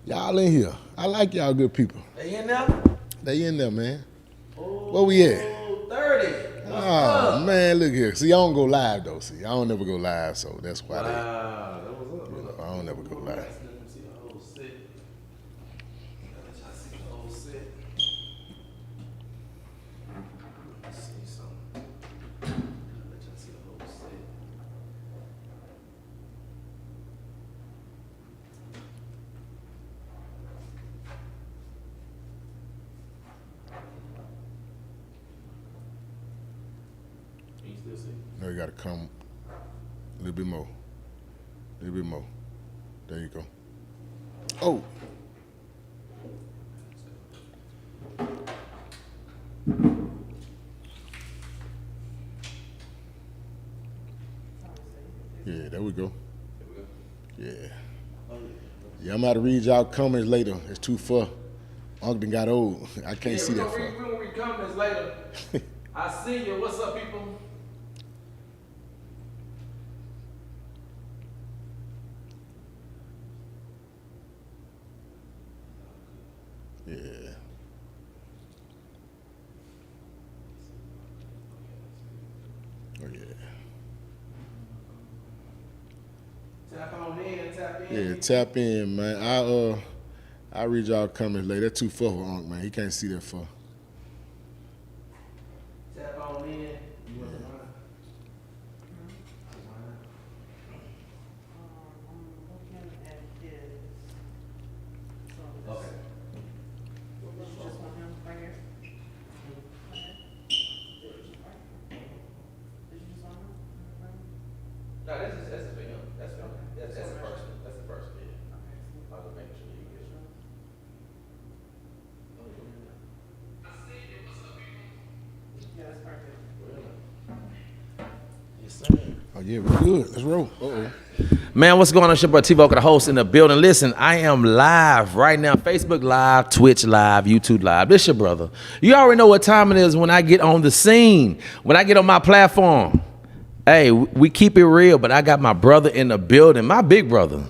Y'all in here. I like y'all good people. They in there? They in there, man. Oh, Where we at? 30. What's Oh, up? man, look here. See, I don't go live, though. See, I don't never go live, so that's why Wow, that was up. they, I don't never go live. Let me see the whole set. Let y'all see the whole set. Let's see something. Let y'all see the whole set. Can you still see? No, you got to come a little bit more. A little bit more. There you go. Oh. Yeah, there we go. Yeah. Yeah, I'm about to read y'all comments later. It's too far. Ogden got old. I can't see that far. We're going to read comments later. I see you. What's up, people? Yeah. Oh, yeah. Tap on in, tap in. Yeah, tap in, man. I'll read y'all comments later. That's too far for Unc, man. He can't see that far. Tap on in. You want the line? Okay. No, that's for him. That's the first. That's the first bid. I'll just make sure you get it. Yeah, that's perfect. Yes, sir. Oh, yeah, we're good. Let's roll. Uh-oh. Man, what's going on? It's your boy Tvokalz, the host in the building. Listen, I am live right now. Facebook Live, Twitch Live, YouTube Live. This your brother. You already know what time it is when I get on the scene, when I get on my platform. Hey, we keep it real, but I got my brother in the building, my big brother,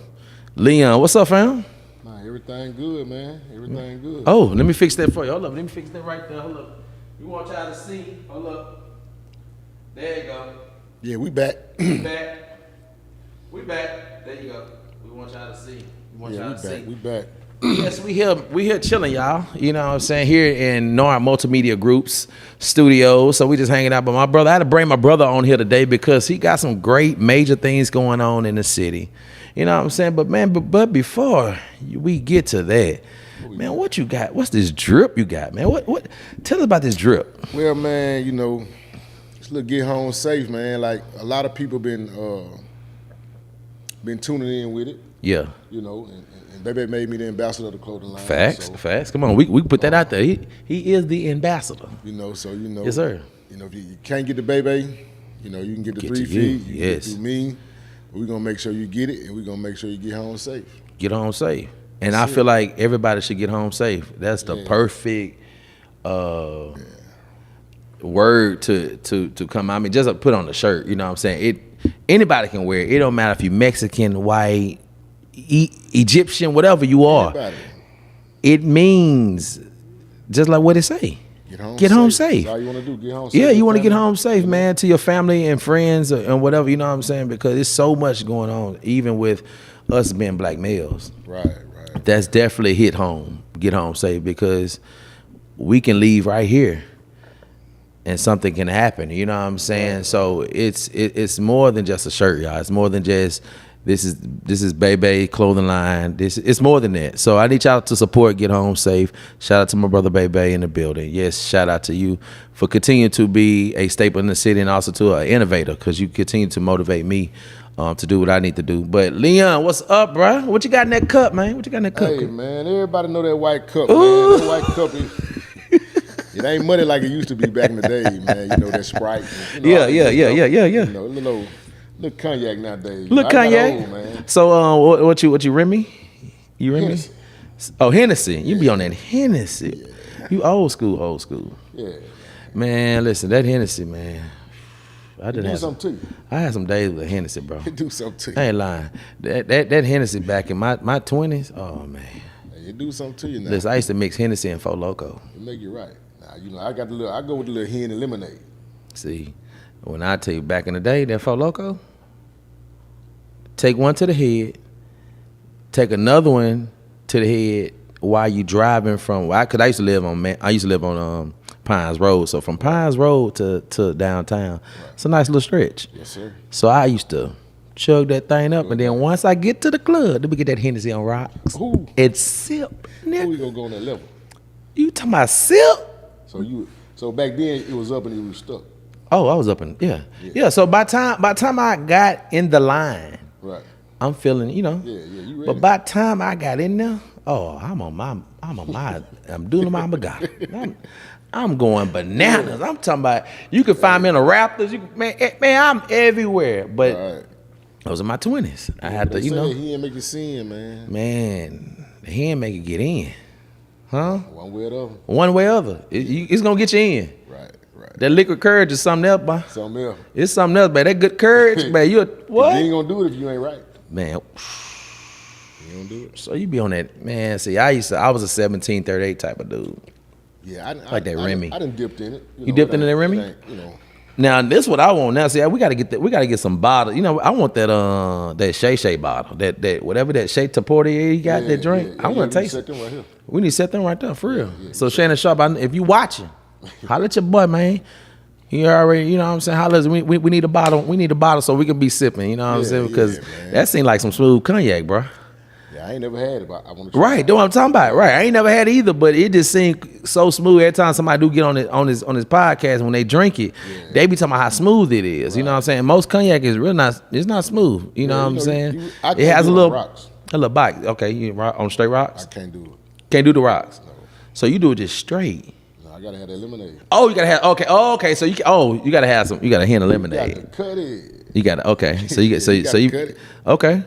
Leon. What's up, fam? Nah, everything good, man. Everything good. Oh, let me fix that for you. Hold up. Let me fix that right there. Hold up. You want y'all to see? Hold up. There you go. Yeah, we back. We back. We back. There you go. We want y'all to see. We want Yeah, y'all we to see. back. We back. Yes, we here chilling, y'all. You know what I'm saying? Here in Nora Multimedia Group's studio. So we just hanging out. But my brother, I had to bring my brother on here today because he got some great major things going on in the city. You know what I'm saying? But man, but before we get to that, man, what you got? What's this drip you got, man? What tell us about this drip. Well, man, you know, just look, get home safe, man. Like a lot of people been tuning in with it. Yeah. You know, and Baby made me the ambassador of the clothing line. Facts, so, facts. Come on, we can put that out there. He is the ambassador. You know, so you know. Yes, sir. You know, if you can't get the Baby, you know, you can get the Get 3 to you, feet. You yes. can get through me. But we're gonna make sure you get it, and we're gonna make sure you get home safe. Get home safe. And I feel like everybody should get home safe. That's the perfect word to come out. I mean, just put on the shirt. You know what I'm saying? Anybody can wear it. It don't matter if you're Mexican, white, Egyptian, whatever you are. Anybody. It means just like what it say. Get home safe. That's all you want to do, get home safe. Yeah, you want to get home safe, man, to your family and friends and whatever, you know what I'm saying? Because there's so much going on, even with us being black males. Right. That's definitely hit home, get home safe, because we can leave right here and something can happen, you know what I'm saying? Right. So it's more than just a shirt, y'all. It's more than just this is Bebe clothing line. It's more than that. So I need y'all to support Get Home Safe. Shout out to my brother Bebe in the building. Yes, shout out to you for continuing to be a staple in the city and also to an innovator, because you continue to motivate me to do what I need to do. But Leon, what's up, bro? What you got in that cup, man? What you got in that cup? Hey, man, everybody know that white cup, man. That white cup it ain't muddy like it used to be back in the day, man. You know, that Sprite. You know, Yeah. You know, little cognac nowadays. Little cognac. Old, man. So what you Remy? You Remy? Hennessy. Oh, Hennessy. You be on that Hennessy. Yeah. You old school. Yeah. Man, listen, that Hennessy, man. I do something to you. I had some days with Hennessy, bro. It do something to you. I ain't lying. That Hennessy back in my 20s, oh man. It do something to you now. Listen, I used to mix Hennessy and Four Loko. It make you right. Now, I go with the little hen and lemonade. See, when I tell you back in the day, that Four Loko, take one to the head, take another one to the head while you driving from. Cause I used to live on Pines Road. So from Pines Road to downtown, right. It's a nice little stretch. Yes, sir. So I used to chug that thing up, and then once I get to the club, then we get that Hennessy on rocks. Ooh. And sip. Who you gonna go on that level? You talking about sip? So back then it was up and it was stuck. Oh, I was up in yeah. So by time I got in the line, right, I'm feeling, you ready. But by the time I got in there, I'm doing my Bugatti. I'm going bananas. I'm talking about you can find me in the Raptors. Man, I'm everywhere. But those are my 20s. I had to, he ain't make you sin, man. Man, he ain't make you get in, huh? One way or the other. One way or other. It's gonna get you in. Right. That liquid courage is something else, boy. Something else. It's something else, man. That good courage, man. You what? You ain't gonna do it if you ain't right. Man. You don't do it. So you be on that, man. See, I was a 1738 type of dude. Yeah, like that Remy. I done dipped in it. You dipped into that Remy? Now this what I want. Now see, we gotta get some bottles. I want that Shay bottle. That whatever that Shay Taportier you got that drink. I want to taste it. Right here. We need to set them right there for real. So Shannon Sharp, if you watching, holla at your boy, man. You already, you know what I'm saying? Holla, we need a bottle. We need a bottle so we can be sipping. You know what I'm saying? Because that seemed like some smooth cognac, bro. Yeah, I ain't never had it, but I want to try. Right, do what I'm talking about. Right, I ain't never had it either, but it just seemed so smooth. Every time somebody do get on his podcast, when they drink it, they be talking about how smooth it is. Right. You know what I'm saying? Most cognac is real not. It's not smooth. You know what I'm saying? It has a little bite. Okay, you on straight rocks. I can't do it. Can't do the rocks. No. So you do it just straight. No, I gotta have that lemonade. Oh, you gotta have. Okay. Oh, okay. So you gotta have some. You gotta hand of lemonade. You gotta cut it. You gotta. Okay. So you get. So you. Cut it. Okay.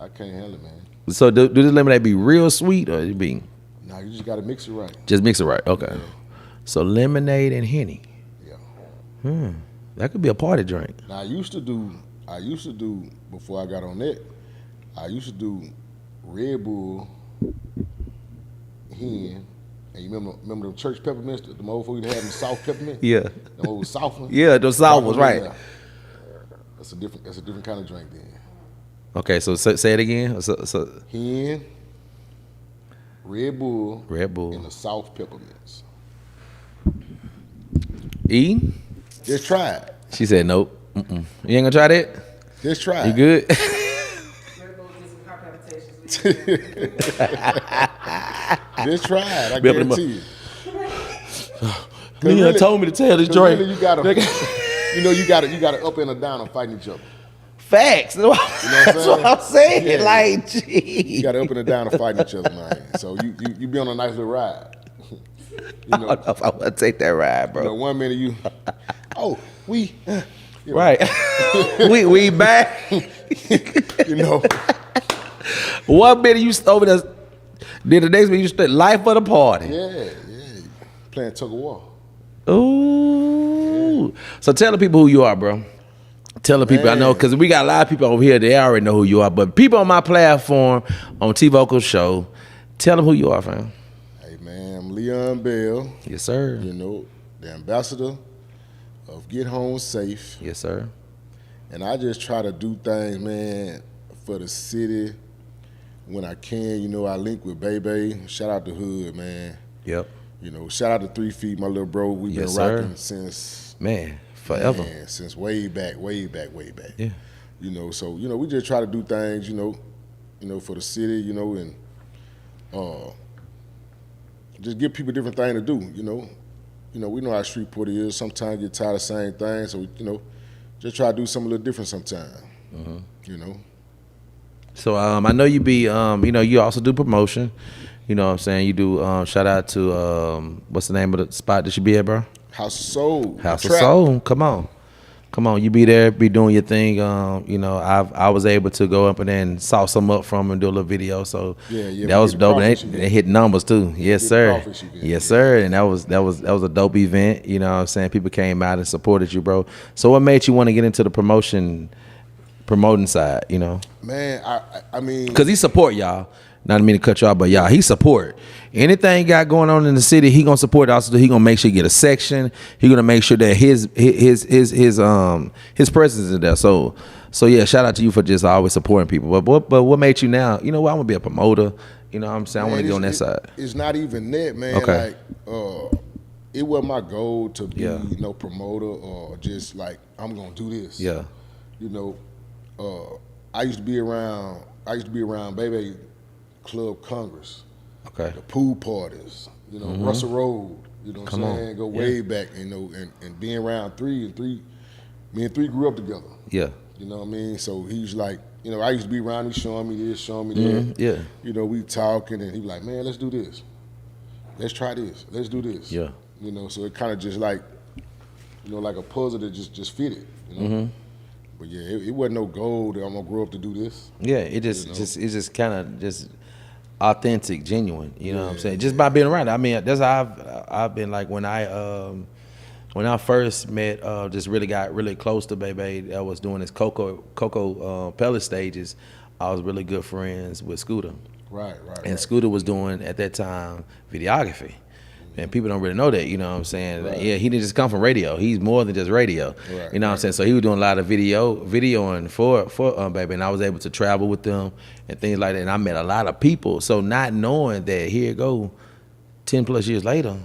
I can't handle it, man. So do this lemonade be real sweet or it be? No, you just gotta mix it right. Just mix it right. Okay. Yeah. So lemonade and Henny. Yeah. That could be a party drink. Now I used to do before I got on that. I used to do Red Bull, hen, and you remember the church peppermints, the motherfuckers that had them soft peppermint? Yeah. The old soft ones? Yeah, those soft ones, right. That's a different kind of drink then. Okay, so say it again. So hen, Red Bull, and the soft peppermints. E? Just try it. She said nope. You ain't gonna try that? Just try it. You good? Just try it. I guarantee you. Leon told me to tell this drink. Really, you gotta up and a down and fighting each other. Facts. That's what I'm saying. Yeah. Like, geez. You got up and down and fighting each other, man. So you be on a nice little ride. I don't know if I want to take that ride, bro. 1 minute we right. we back. 1 minute you over there. Then the next minute you stood life of the party. Yeah. Playing tug of war. Ooh. Yeah. So tell the people who you are, bro. Tell the people, I know, because we got a lot of people over here, they already know who you are. But people on my platform, on Tvokalz show, tell them who you are, fam. Hey, man, I'm Leon Bell. Yes, sir. The ambassador of Get Home Safe. Yes, sir. And I just try to do things, man, for the city when I can. I link with Bebe. Shout out to Hood, man. Yep. Shout out to 3 Feet, my little bro. We've been rocking since... Man. Forever. Man, since way back. Yeah. So, we just try to do things, for the city, and just give people different things to do, we know how Shreveport is. Sometimes get tired of the same thing, so, just try to do something a little different sometimes, So, I know you be, you also do promotion. You know what I'm saying? You do, shout out to, what's the name of the spot that you be at, bro? House of Soul. House of Soul. Come on. Come on, you be there, be doing your thing. You know, I was able to go up and then saw some up from and do a little video. So Yeah, that was dope. And they they hit numbers too. Yes, sir. yes, Yes, sir. And that was a dope event. You know what I'm saying? People came out and supported you, bro. So what made you want to get into the promoting side, you know? Man, I mean, Because he support y'all. Not to mean to cut you off, but y'all, he support. Anything he got going on in the city, he gonna support. Also, he gonna make sure you get a section. He gonna make sure that his presence is there. So yeah, shout out to you for just always supporting people. But what made you now? You know what? I'm gonna be a promoter. You know what I'm saying? I want to get on that side. It's not even that, man. Okay. Like, it wasn't my goal to be Yeah. no promoter or just like I'm gonna do this. Yeah. You know, I used to be around baby Club Congress, Okay. the pool parties. You know, Russell Road. You know what I'm Come saying? on. Go Yeah. way back. You know, and being around me and three grew up together. Yeah. You know what I mean? So he's like, you know, I used to be around him showing me this, showing me that. Yeah. You know, we talking and he was like, man, let's do this. Let's try this. Let's do this. Yeah. You know, so it kind of just like, you know, like a puzzle that just fitted. You know? But yeah, it wasn't no goal that I'm gonna grow up to do this. Yeah. It just You know? it's just kind of just authentic, genuine. You know what I'm saying? Just by being around it. I mean, that's how I've been like when I first met, just really got really close to Bebe. I was doing his Coco pellet stages. I was really good friends with Scooter. Right. And Scooter was doing, at that time, videography. And people don't really know that, you know what I'm saying? Right. Yeah, he didn't just come from radio. He's more than just radio. Right, You know what I'm saying? So he was doing a lot of videoing for Baby, and I was able to travel with them and things like that. And I met a lot of people. So not knowing that, here you go, 10 plus years later,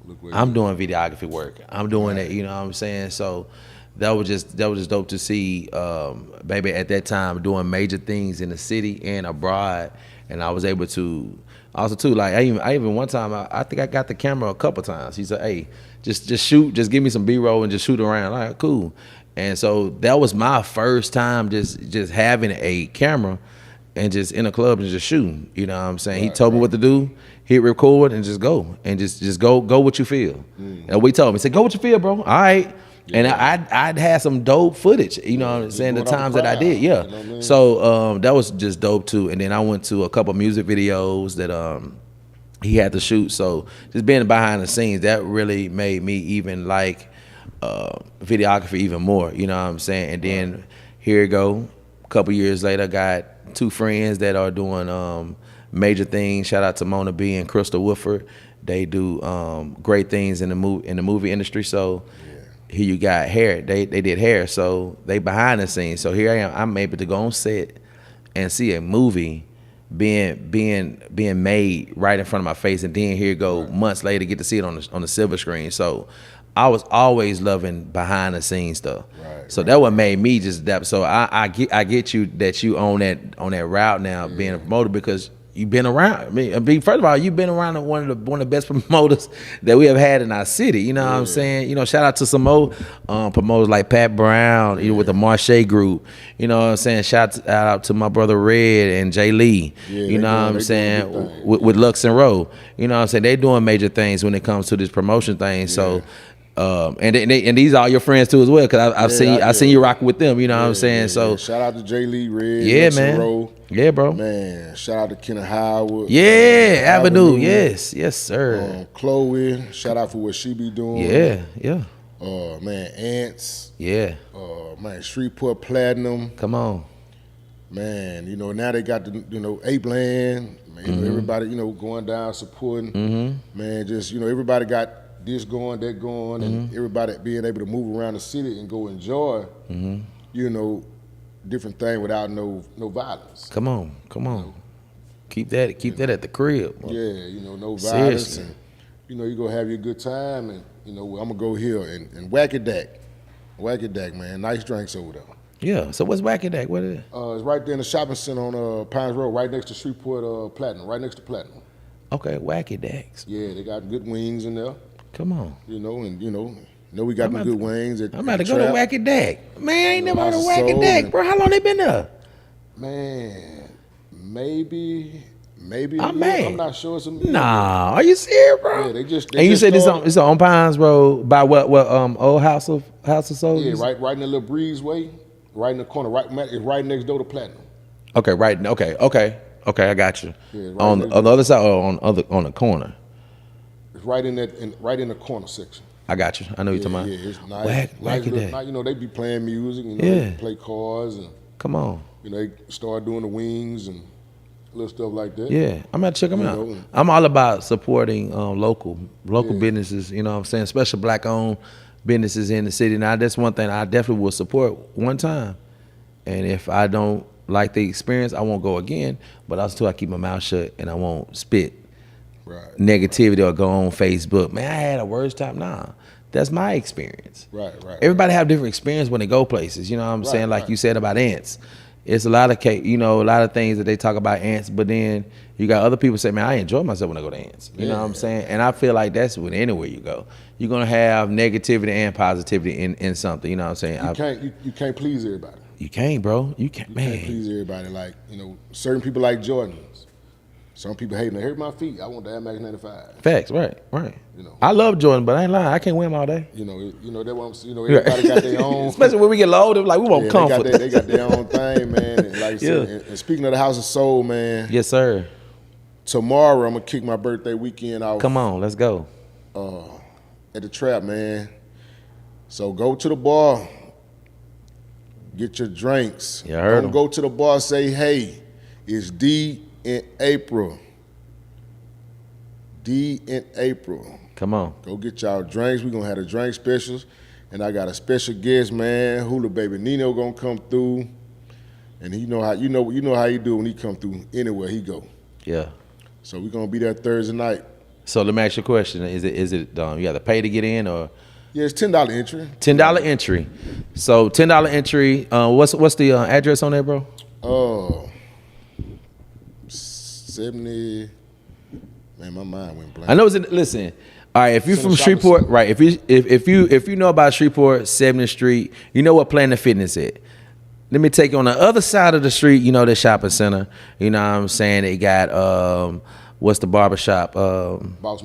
Look where I'm you- doing videography work. I'm doing it, you know what I'm saying? So that was just dope to see Baby at that time doing major things in the city and abroad. And I was able to also too, like I even one time I think I got the camera a couple times. He said, hey, just shoot, just give me some B-roll and just shoot around. Like, cool. And so that was my first time just having a camera and just in a club and just shooting. You know what I'm saying? He told me what to do, hit record and just go. And just go what you feel. And we told him, he said, go what you feel, bro. All right. And I'd had some dope footage, you know what I'm saying, the going off times the that I crowd, did, yeah. you know what I mean? So that was just dope too. And then I went to a couple music videos that he had to shoot. So just being behind the scenes, that really made me even like videography even more, you know what I'm saying? And then here you go, a couple years later, I got two friends that are doing major things. Shout out to Mona B and Crystal Woodford. They do great things in the movie industry. So here you got hair. They did hair, so they behind the scenes. So here I am. I'm able to go on set and see a movie being made right in front of my face, and then here you go months later get to see it on the silver screen. So I was always loving behind the scenes stuff. So that what made me just that. So I get you that you on that route now, being a promoter, because you've been around. I mean, first of all, you've been around one of the best promoters that we have had in our city. You know what I'm saying? You know, shout out to some more promoters like Pat Brown, you know, with the Marche Group. You know what I'm saying? Shout out to my brother Red and Jay Lee. You know what I'm saying? With Lux and Row. You know what I'm saying? They doing major things when it comes to this promotion thing. So. And these are your friends too as well, because I've seen you rocking with them. You know what I'm saying? So shout out to Jay Lee, Red, yeah, Lux and man. Row. Yeah, bro. Man, shout out to Kenneth Howard. Yeah, Avenue. Yes, sir. Chloe, shout out for what she be doing. Yeah. Man, Ants. Yeah. Man, Shreveport Platinum. Come on. Man, you know, now they got the, you know, Ape Land. Man, you know, everybody, you know, going down, supporting. Man, just, you know, everybody got this going, that going, and everybody being able to move around the city and go enjoy, you know, different thing without no violence. Come on. Keep that at the crib. Yeah, you know, no violence. Seriously. And, you know, you gonna have your good time, and, you know, I'm gonna go here and Whack It Dak, man. Nice drinks over there. Yeah. So what's Wacky Dak? What is it? It's right there in the shopping center on Pines Road, right next to Shreveport Platinum, right next to Platinum. Okay, Wacky Daks. Yeah, they got good wings in there. Come on. You know, and you know we got the good wings. I'm about to go to Wacky Dak. Man, I ain't never heard of House of Wacky Soul, Dak, man. bro. How long they been there? Man, maybe maybe I may. I'm not sure. Nah, are you serious, bro? Yeah, they just and you said started, it's on Pines Road by what old House of Soul? Yeah, right in the little breezeway, right in the corner, it's right next door to Platinum. Okay, right. Okay, I got you. Yeah, right on the other side or on the corner. It's right in the corner section. I got you. I know you're talking about. Yeah, it's nice. Whack it Nice, you know, they be playing music. You know, Yeah. they play cars and Come on. you know they start doing the wings and little stuff like that. Yeah, I'm gonna check them You out. know. I'm all about supporting local businesses. You know what I'm saying, especially black-owned businesses in the city. Now, that's one thing I definitely will support one time, and if I don't like the experience, I won't go again. But also, I keep my mouth shut and I won't spit negativity or go on Facebook. Man, I had a worst time. Nah, that's my experience. Right. Everybody have different experience when they go places. You know what I'm saying? Like you said about ants. It's a lot of a lot of things that they talk about ants, but then you got other people say, man, I enjoy myself when I go to ants. You know what I'm saying? And I feel like that's with anywhere you go. You're gonna have negativity and positivity in something. You know what I'm saying? You can't please everybody. You can't, bro. You can't, man. You can't please everybody. Like, you know, certain people like Jordans. Some people hating. They hurt my feet. I want the Air Max 95. Facts, right. You know, I love Jordan, but I ain't lying. I can't wear them all day. You know that what I'm. You know, everybody got their own. Especially when we get loaded, like we want comfort. They got their own thing, man. And like I said, and speaking of the House of Soul, man. Yes, sir. Tomorrow I'm gonna kick my birthday weekend off. Come on, let's go. At the Trap, man. So go to the bar. Get your drinks. You heard him. Go to the bar. Say, hey, it's D in April. D in April. Come on. Go get y'all drinks. We're gonna have the drink specials. And I got a special guest, man. Hula Baby Nino gonna come through. And he know how you know how he do when he come through anywhere he go. Yeah. So we're gonna be there Thursday night. So let me ask you a question. Is it you have to pay to get in or? Yeah, it's $10 entry. $10 entry. So $10 entry. What's the address on there, bro? 70. Man, my mind went blank. I know listen. All right, if you're from Shreveport, right? If you know about Shreveport, 70th Street, you know what Planet Fitness is. Let me take you on the other side of the street. You know the shopping center. You know what I'm saying? They got what's the barbershop? Boss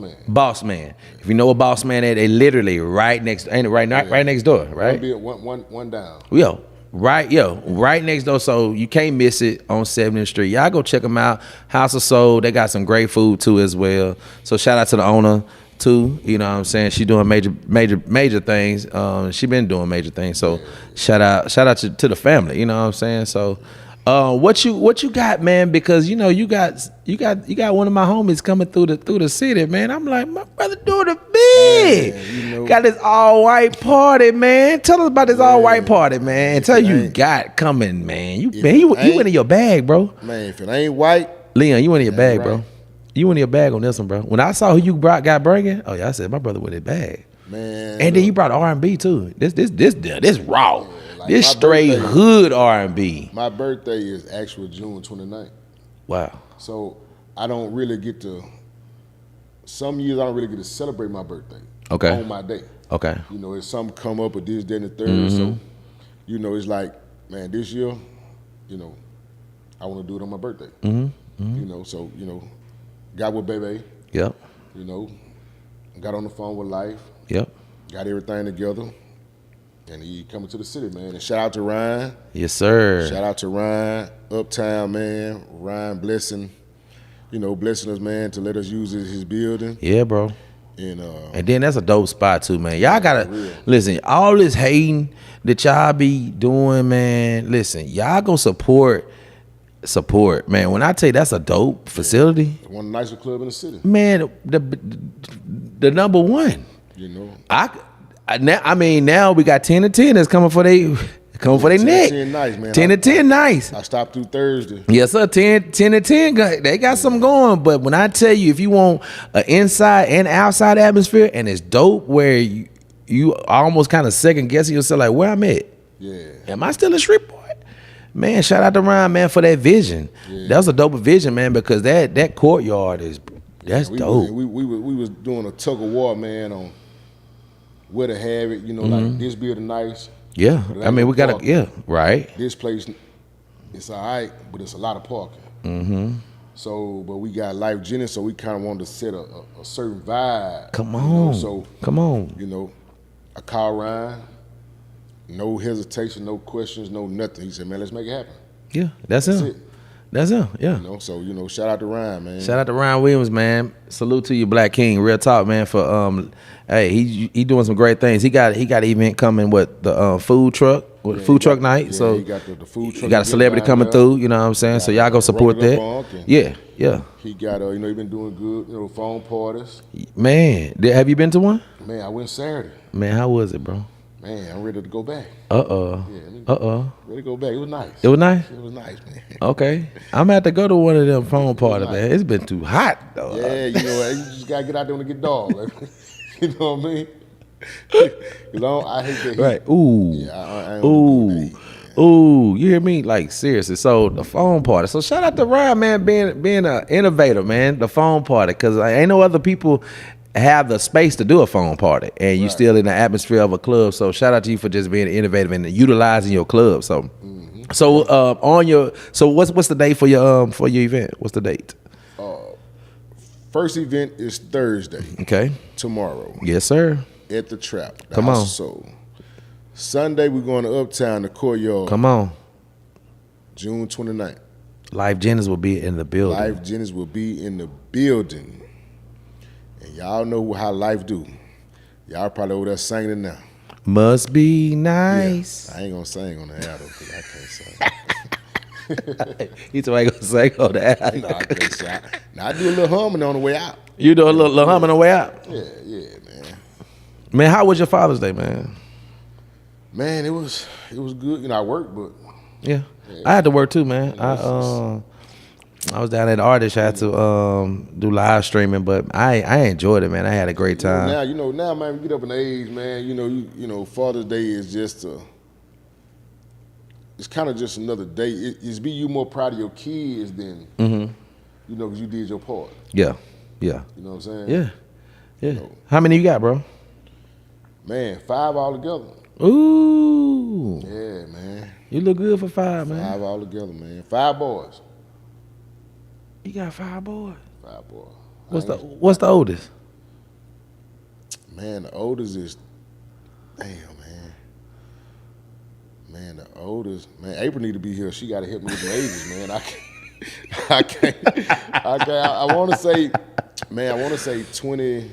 Man. If you know what Boss Man is, they literally right next, ain't it right next door, right? One down. Right next door. So you can't miss it on 70th Street. Y'all go check them out. House of Soul. They got some great food too as well. So shout out to the owner too. You know what I'm saying? She doing major things. She been doing major things. So shout out to the family. You know what I'm saying? So. What you got, man? Because you know you got one of my homies coming through the city, man. I'm like, my brother doing it big. Man, got this all white party, man. Tell us about this all white party, man. Tell you got coming, man. You went in your bag, bro. Man, if it ain't white, Leon, you went in your bag, bro. You went in your bag on this one, bro. When I saw who you got bringing, oh yeah, I said my brother went in his bag, man. And then he brought R&B too. This raw. Like this straight hood R&B. My birthday is actually June 29th. Wow. So I don't really get to. Some years I don't really get to celebrate my birthday. Okay. On my day. Okay. You know, if something come up with this, then the third. So, you know, it's like, man, this year, you know, I want to do it on my birthday. You know, so got with Bebe. Yep. You know, got on the phone with Life. Yep. Got everything together. And he coming to the city, man. And shout out to Ryan. Yes, sir. Shout out to Ryan, Uptown, man. Ryan blessing us, man, to let us use his building. Yeah, bro. And then that's a dope spot too, man. Y'all gotta listen. All this hating that y'all be doing, man. Listen, y'all go support, man. When I tell you that's a dope facility, one of the nicest club in the city, man. The number one. You know, now we got 10 to 10 that's coming for their neck. 10 nice, man. 10 to 10 nice. I stopped through Thursday. Yes, sir. 10 to 10. They got something going. But when I tell you, if you want an inside and outside atmosphere, and it's dope where you almost kind of second guessing yourself, like where I'm at. Yeah. Am I still a Shreveport? Man, shout out to Ryan, man, for that vision. Yeah. That was a dope vision, man, because that courtyard that's dope. We was doing a tug of war, man, on where to have it. You know, like this building nice. Yeah, I mean, we got to, right. This place, it's all right, but it's a lot of parking. So, but we got Life Jennings, so we kind of wanted to set a certain vibe. Come you know, on. so, Come on. you know, I called Ryan, no hesitation, no questions, no nothing. He said, man, let's make it happen. Yeah, that's That's him. it. That's him. Yeah. You know, so, you know, shout out to Ryan, man. Shout out to Ryan Williams, man. Salute to you, Black King. Real talk, man. For hey, he doing some great things. He got an event coming with the food truck, food truck night. Yeah, so he got the food truck. you got a celebrity down coming there. through. You know what I'm saying? So y'all go support Roll it that. up on, Yeah, yeah. He got, you know, he been doing good, you know, phone parties. Man, have you been to one? Man, I went Saturday. Man, how was it, bro? Man, I'm ready to go back. Ready Ready to go back. It was nice. It was nice. It was nice, man. Okay, I'm gonna have to go to one of them phone parties, man. It's been too hot though. Yeah, you know, you just gotta get out there and get dog. Like, you know what I mean? I hate that heat. Right. Ooh. Yeah, I don't do that heat. Ooh, you hear me? Like seriously. So the phone party. So shout out to Ryan, man, being an innovator, man. The phone party, because ain't no other people have the space to do a phone party, and you still in the atmosphere of a club. So shout out to you for just being innovative and utilizing your club. So, so what's the date for your event? What's the date? First event is Thursday. Okay. Tomorrow. Yes, sir. At the Trap. The Come House on. of Soul. Sunday we're going to Uptown, the Courtyard. Come on. June 29th. Life Jennings will be in the building. Life Jennings will be in the building. And y'all know how life do. Y'all probably over there singing it now. Must be nice. Yeah, I ain't gonna sing on the air though, because I can't sing. He told me I ain't gonna sing on the air. No, I can't sing. Now I do a little humming on the way out. You do a little humming on the way out? Yeah, man. Man, how was your Father's Day, man? Man, it was good. You know, I worked, but Yeah. I had to work too, man. I was down at the artist. I had to do live streaming, but I enjoyed it, man. I had a great time. now, man, we get up in age, man. You know, Father's Day is just it's kind of just another day. It's be you more proud of your kids than you know, because you did your part. Yeah. You know what I'm saying? Yeah. You know, How many you got, bro? man, 5 all together. Ooh. Yeah, man. You look good for 5, man. 5 all together, man. 5 boys. You got 5 boys. 5 boys. What's the oldest? Man, the oldest is, damn, man. Man, the oldest, man, April need to be here. She got to help me with the ages, man. I can't. I want to say, man, 20,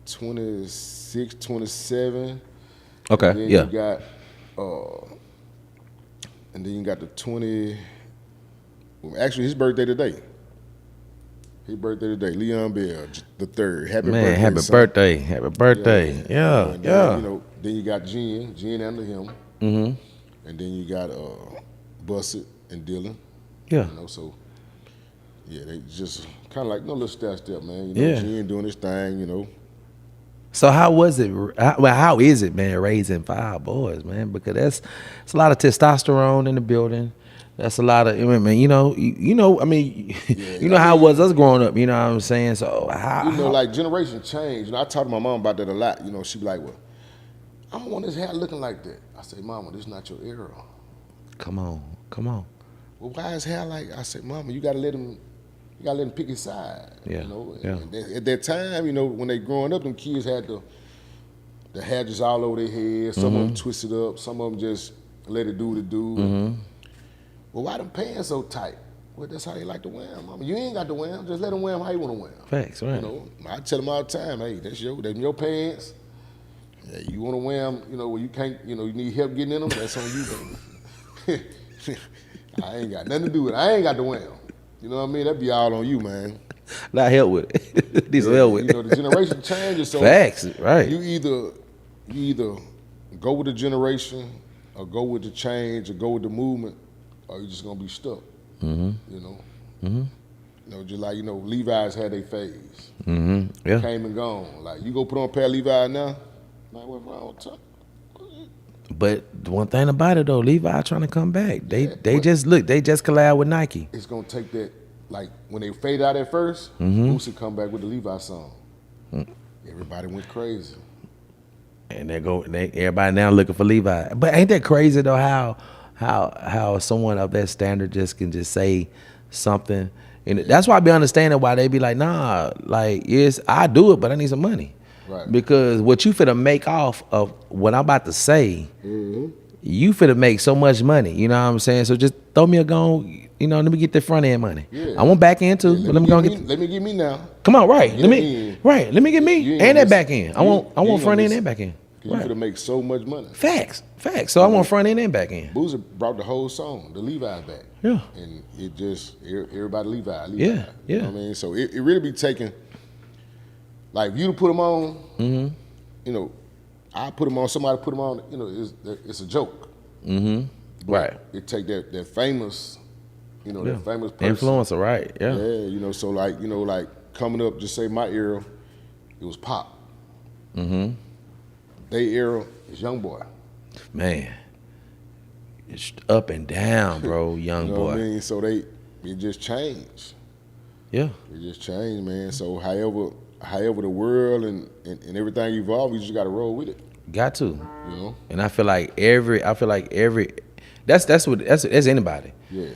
26, 27. Okay, And then yeah. you got, and then you got the 20. Well, actually, his birthday today. Leon Bell, the third. Happy birthday, Happy son. birthday. Happy birthday. Yeah, And yeah. then, you know, then you got Jen under him. And then you got Bussett and Dylan. Yeah. You know, so yeah, they just kind of like no little step, man. You know, Yeah. Jen doing his thing, you know. So how was it? How is it, man, raising 5 boys, man? Because it's a lot of testosterone in the building. That's a lot of, I mean, you know. I mean, you know how it was us growing up. You know what I'm saying? So how? You know, like generation change. You know, I talk to my mom about that a lot. You know, she be like, "Well, I don't want his hair looking like that." I say, "Mama, this is not your era." Come on. Well, why his hair like? I said, "Mama, you gotta let him pick his side." Yeah, You know, yeah. And at that time, you know, when they growing up, them kids had the hair just all over their head. Some of them twisted up. Some of them just let it do what it do. Well, why them pants so tight? Well, that's how they like to wear them, Mama. You ain't got to wear them. Just let them wear them how you want to wear them. Facts, right? You know, I tell them all the time, hey, that's your pants. Yeah, you want to wear them, you know, where you can't, you know, you need help getting in them, that's on you, baby. I ain't got nothing to do with it. I ain't got to wear them. You know what I mean? That be all on you, man. Not help with it. Need some help with You know, the generation changes. So Facts, right. You either go with the generation or go with the change or go with the movement, or you're just going to be stuck. You know? You know, just like, you know, Levi's had their phase. Yeah. Came and gone. Like, you go put on a pair of Levi's now, like, what's wrong with you? But the one thing about it though, Levi trying to come back. They just collab with Nike. It's going to take that, like, when they fade out at first, Boosie come back with the Levi song. Everybody went crazy. And everybody now looking for Levi. But ain't that crazy though how someone of that standard just can just say something. And that's why I be understanding why they be like, nah, like, yes, I do it, but I need some money. Right. Because what you finna make off of what I'm about to say, Mm-hmm. you finna make so much money. You know what I'm saying? So just throw me a gone, let me get the front end money. Yeah. I want back end too, Yeah, but let me go get. let me get me now. Come on, right? Let me Get me You ain't and that gonna back miss- end. I want front end and back end. You could make so much money. Facts. So I want front end and back end. Boozer brought the whole song, the Levi's back. Yeah. And it just, everybody Levi. Yeah, You yeah. know what I mean? So it really be taking, like, if you to put them on, I put them on, somebody put them on, it's a joke. Right. It take that famous, that famous person. Influencer, right? Yeah. Yeah, so like coming up, just say my era, it was Pop. They era is Young Boy. Man, it's up and down, bro. Young You know boy. what I mean? So it just changed. Yeah. It just changed, man. So however the world and everything evolved, you just gotta roll with it. Got to. You know? And I feel like every that's anybody. Yeah.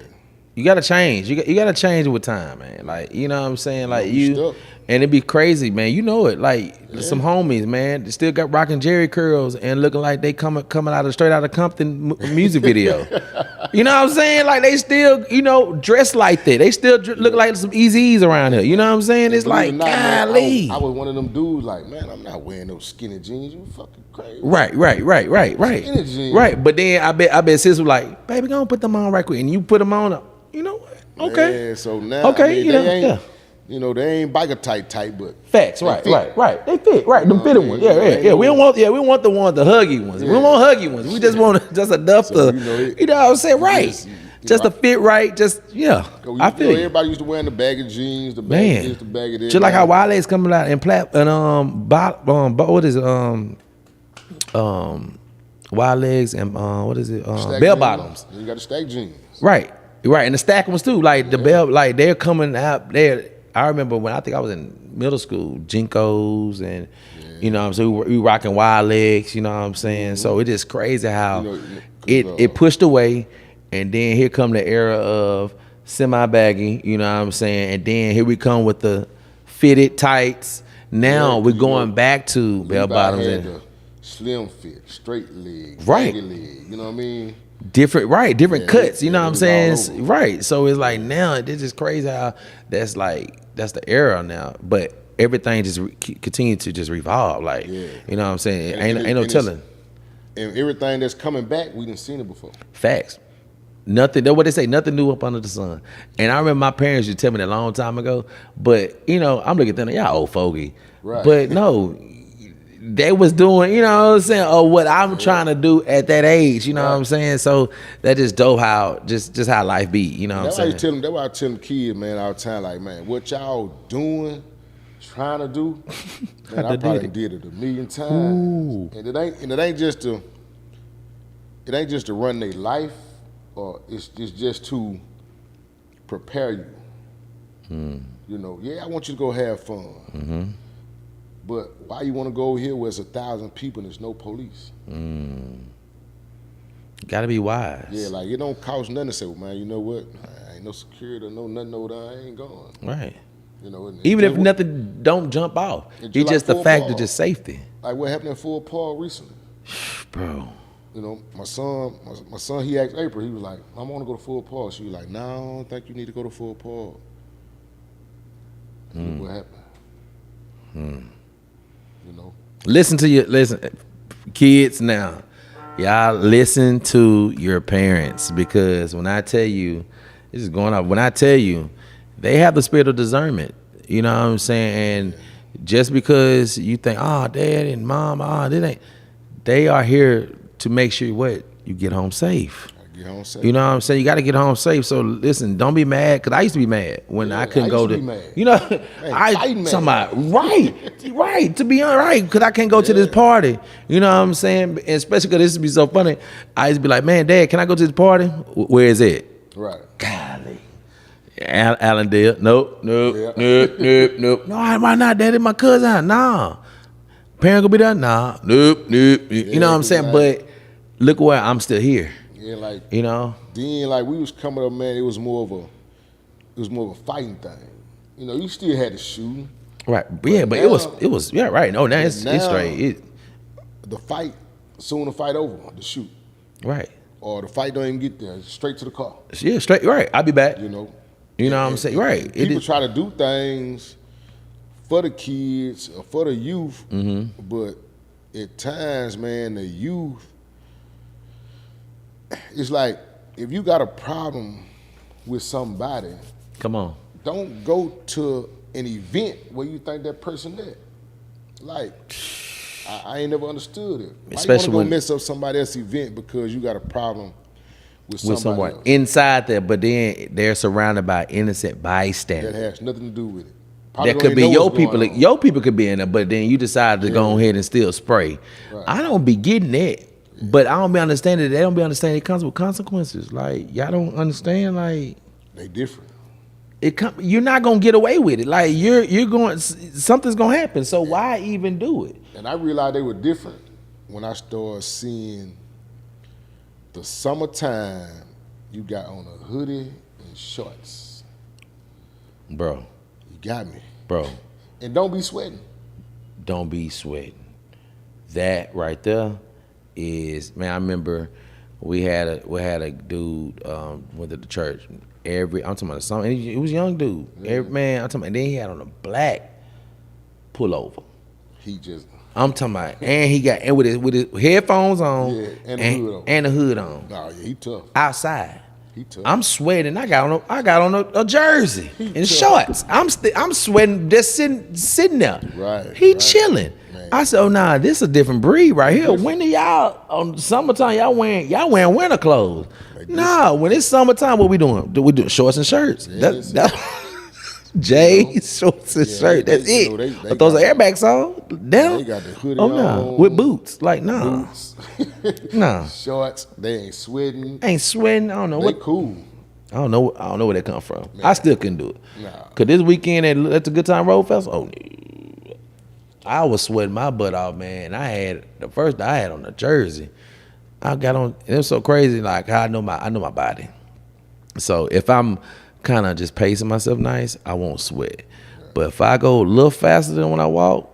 You gotta change. You gotta change with time, man. Like, you know what I'm saying? Like you stuck. and it'd be crazy, man. You know it. Like some homies, man, they still got rocking Jerry curls and looking like they coming straight out of Compton music video. You know what I'm saying? Like they still, dress like that. They still look like some Eazy-E's around here. You know what I'm saying? It's Believe it like, or not, man, golly. I was one of them dudes like, man, I'm not wearing those skinny jeans. You fucking crazy. Right. Skinny jeans. Right. But then I bet sis was like, baby, go put them on right quick. And you put them on. You know what? Okay. Yeah, so now, Okay, they ain't, they ain't biker tight, but Facts, they right. fit. They fit, right. Them fitted ones. Yeah. We don't want the huggy ones. We don't want huggy ones. We just want just enough So, to, you know what I'm saying? Right. Just to fit right. Just I feel you. Everybody used to wear the baggy jeans, the bag of this, the bag of this. Just like how Wale's coming out and what is it? Wide legs and what is it? Bell bottoms. You got the stack jeans. Right, and the stack ones too. Like the bell, like they're coming out. I remember when I think I was in middle school, Jinkos and you know what I'm saying, we rocking wide legs. You know what I'm saying. So it is crazy how it pushed away, and then here come the era of semi baggy. You know what I'm saying, and then here we come with the fitted tights. Now we're going back to bell bottoms and slim fit, straight leg, right, baggy leg. You know what I mean? Different cuts, you know what I'm saying? Right. So it's like now it's just crazy how that's the era now. But everything just continue to just revolve. Like you know what I'm saying? Ain't no telling. And everything that's coming back, we didn't seen it before. Facts. Nothing. That's what they say. Nothing new up under the sun. And I remember my parents used to tell me that a long time ago. But I'm looking at them, y'all old fogey. Right. But no. They was doing, you know what I'm saying, or what I'm trying to do at that age, you know what I'm saying? So that just dope how just how life be, you know what I'm saying? That's why I tell them kids, man, all the time, like, man, what y'all doing, trying to do, man, I probably did it a million times. Ooh. And it ain't just to run their life, or it's just to prepare you. I want you to go have fun. But why you want to go here where there's 1,000 people and there's no police? Gotta be wise. Yeah, like it don't cost nothing to say, well, man, you know what? I ain't no security or no nothing over there. I ain't going. Right. And even if nothing don't jump off, it's just the fact of just safety. Like what happened in Fort Paul recently, bro. My son, he asked April. He was like, "I want to go to Fort Paul." She was like, "No, I don't think you need to go to Fort Paul." Look what happened. Listen, kids now. Y'all listen to your parents, because when I tell you, this is going up. When I tell you, they have the spirit of discernment. You know what I'm saying? And just because you think, dad and mom, they are here to make sure you get home safe. You know what I'm saying? You got to get home safe. So listen, don't be mad, because I used to be mad when I couldn't go to. You know, right. To be right, because I can't go to this party. You know what I'm saying? And especially because this would be so funny. I used to be like, man, Dad, can I go to this party? Where is it? Right. Golly. Allendale. Nope. No, why not? Daddy, my cousin. Nah. Parent gonna be there? Nah. Nope. You know what I'm saying? But look where I'm still here. Yeah, like then like we was coming up, man. It was more of was more of a fighting thing. You know, you still had to shoot. Right. But yeah, but now- it was yeah, right. No, now it's now- straight. The fight, soon the fight over, the shoot. Right. Or the fight don't even get there, it's straight to the car. Yeah, straight. Right. I'll be back. You know. You know what I'm saying? Right. And It people is- try to do things for the kids or for the youth, but at times, man, the youth, it's like if you got a problem with somebody, Come on. don't go to an event where you think that person at. Like, I ain't never understood it. Why Especially you wanna when- go mess up somebody else's event because you got a problem with With somebody someone else? inside there, but then they're surrounded by innocent That bystanders. has nothing to do with it. Probably That don't could be even know your what's going people. on. Your people could be in there, but then you decide to go ahead and still spray. Right. I don't be getting that, but I don't be understanding. They don't be understanding it comes with consequences. Like y'all don't understand. Like They different. you're not gonna get away with it. Like you're going. Something's gonna happen. So why even do it? And I realized they were different when I started seeing the summertime you got on a hoodie and shorts. Bro, You got me. bro, And don't be sweating. don't be sweating. That right there is, man. I remember we had a dude went to the church. I'm talking about some. He was a young dude. Man, I'm talking about. And then he had on a black pullover. He just, I'm talking about, and he got and with his headphones on, Yeah, and the hood on. and the hood on nah, yeah, he tough. outside. He tough. I'm sweating. I got on a jersey and tough. shorts. I'm sweating just sitting there. Right, He right. chilling. Man. I said, oh nah, this a different breed right here. When are y'all on summertime? Y'all wearing winter clothes? Nah, when it's summertime, what we doing? We do shorts and shirts. Yes. J's, shorts and Yeah, shirt. That's they- it. they But those are got- airbags on. Down. They got the hoodie Oh nah, on. with boots. Like nah, Boots. nah. Shorts. They ain't sweating. Ain't sweating. I don't know They what. cool. I don't know where they come from. I still couldn't do it. Nah. Cause this weekend at the Good Time Road Festival, no. I was sweating my butt off, man. I had the first I had on the jersey. I got on. It was so crazy, like how I know my body. So if I'm kind of just pacing myself nice, I won't sweat. But if I go a little faster than when I walk,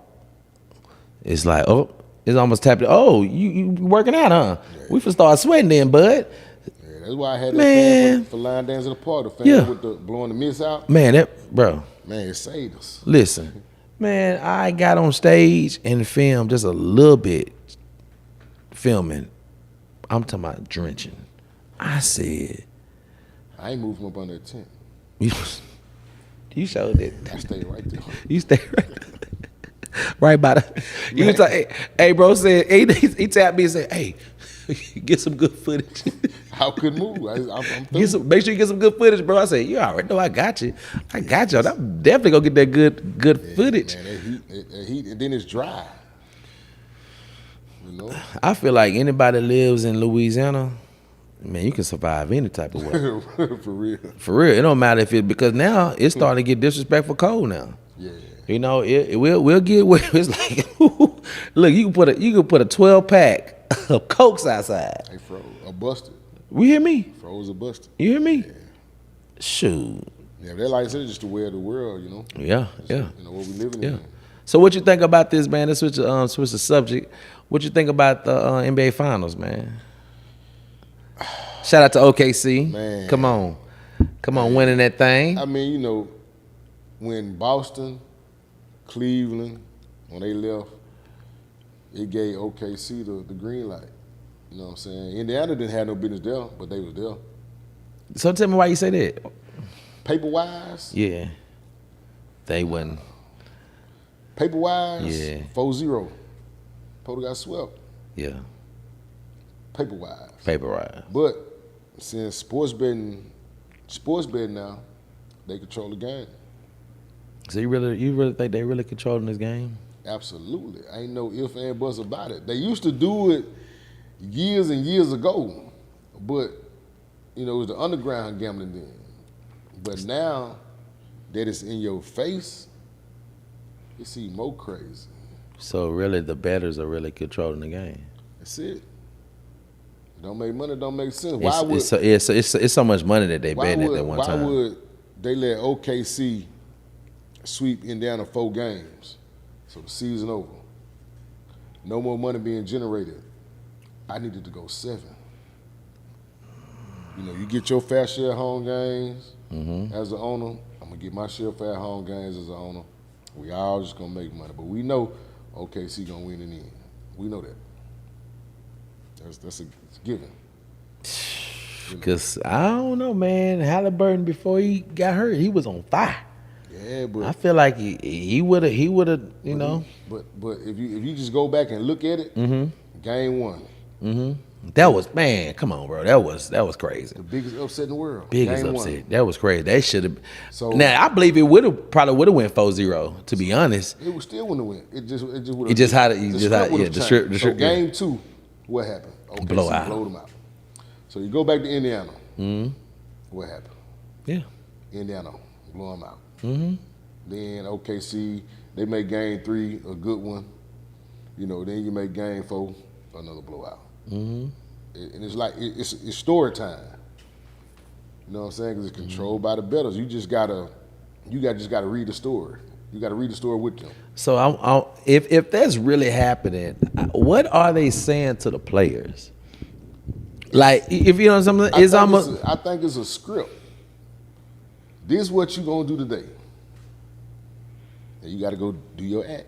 it's like, oh, it's almost tapping. Oh, you working out, huh? We for start sweating then, bud. Yeah, that's why I had that Man. fan for line dance in the park. The fan Yeah. with the blowing the mist out. Man, bro. Man, it saved us. Listen, man, I got on stage and filmed just a little bit filming. I'm talking about drenching. I said, I ain't moved from up under the tent. you showed it. I stayed right there. You stay right by the. You was like, hey, bro said, he tapped me and said, hey, get some good footage. I couldn't move. I'm through. Make sure you get some good footage, bro. I said, you already know I got you. I got you. I'm definitely gonna get that good footage. Man, that heat, and then it's dry. You know? I feel like anybody that lives in Louisiana, man, you can survive any type of weather. For real. For real, it don't matter if it because now it's starting to get disrespectful cold now. Yeah. You know, we'll get where it's like, look, you can put a 12-pack of Cokes outside. They froze or busted. You hear me? Froze or busted. You hear me? Shoot. Yeah, that like I said, it's just the way of the world, you know. Yeah, yeah. You know what we living Yeah. in. So what you think about this, man? Let's switch the subject. What you think about the NBA Finals, man? Shout out to OKC. Man. Come on, winning that thing. I mean, you know, when Boston, Cleveland, when they left, it gave OKC the green light. You know what I'm saying? Indiana didn't have no business there, but they was there. So tell me why you say that. Paper-wise, Yeah, they wouldn't. paper-wise, Yeah. 4-0. Porter got swept, Yeah, paper-wise. paper ride. But since sports betting now, they control the game. So you really think they really controlling this game? Absolutely. Ain't no if and buts about it. They used to do it years and years ago, but, you know, it was the underground gambling then. But now that it's in your face, it's even more crazy. So really, the bettors are really controlling the game. That's it. Don't make money, don't make sense. Why would It's so much money that they why betting at would that one why time. would they let OKC sweep Indiana 4 games, so the season over. No more money being generated. I needed to go 7. You know, you get your fair share of home games as an owner. I'm gonna get my share of fair home games as an owner. We all just gonna make money, but we know OKC gonna win in the end. We know that. That's a given. Because I don't know, man. Halliburton, before he got hurt, he was on fire. Yeah, but I feel like he would have, you know. But if you just go back and look at it, game 1. That was, man, come on, bro. That was crazy. The biggest upset in the world. Biggest game upset. 1. That was crazy. That should have. So Now I believe it probably would have went 4-0. To be honest, it was still wouldn't win. It just would. it just had the So game 2, what happened? OKC Blowout. blowed them out. So you go back to Indiana. What happened? Yeah. Indiana blew them out. Then OKC, they make game 3 a good one. You know, then you make game 4 another blowout. And it's like it's story time. You know what I'm saying? Because it's controlled by the bettors. You just gotta read the story. You gotta read the story with them. So if that's really happening, what are they saying to the players? Like, if you know something, it's almost. I think it's a script. This is what you gonna do today. And you gotta go do your act.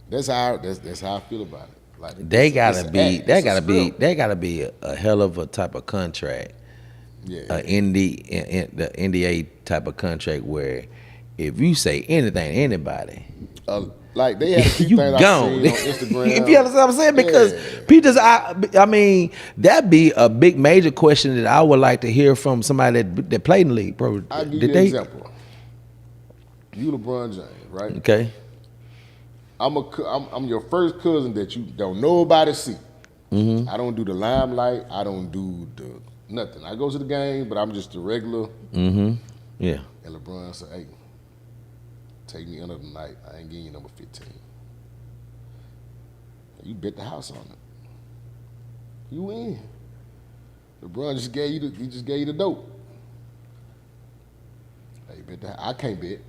That's how I feel about it. Like They gotta be a hell of a type of contract. Yeah. The NDA type of contract where if you say anything to anybody, like they had a few you things gone. I seen on Instagram. If you understand what I'm saying, because people I mean, that'd be a big major question that I would like to hear from somebody that played in the league, bro. I'll give you an example. You LeBron James, right? Okay. I'm your first cousin that you don't nobody see. I don't do the limelight. I don't do the nothing. I go to the game, but I'm just a regular. Yeah. And LeBron said, "Hey, take me under the night. I ain't getting you number 15. You bet the house on it. You win. LeBron just gave you the dope. Hey, I can't bet.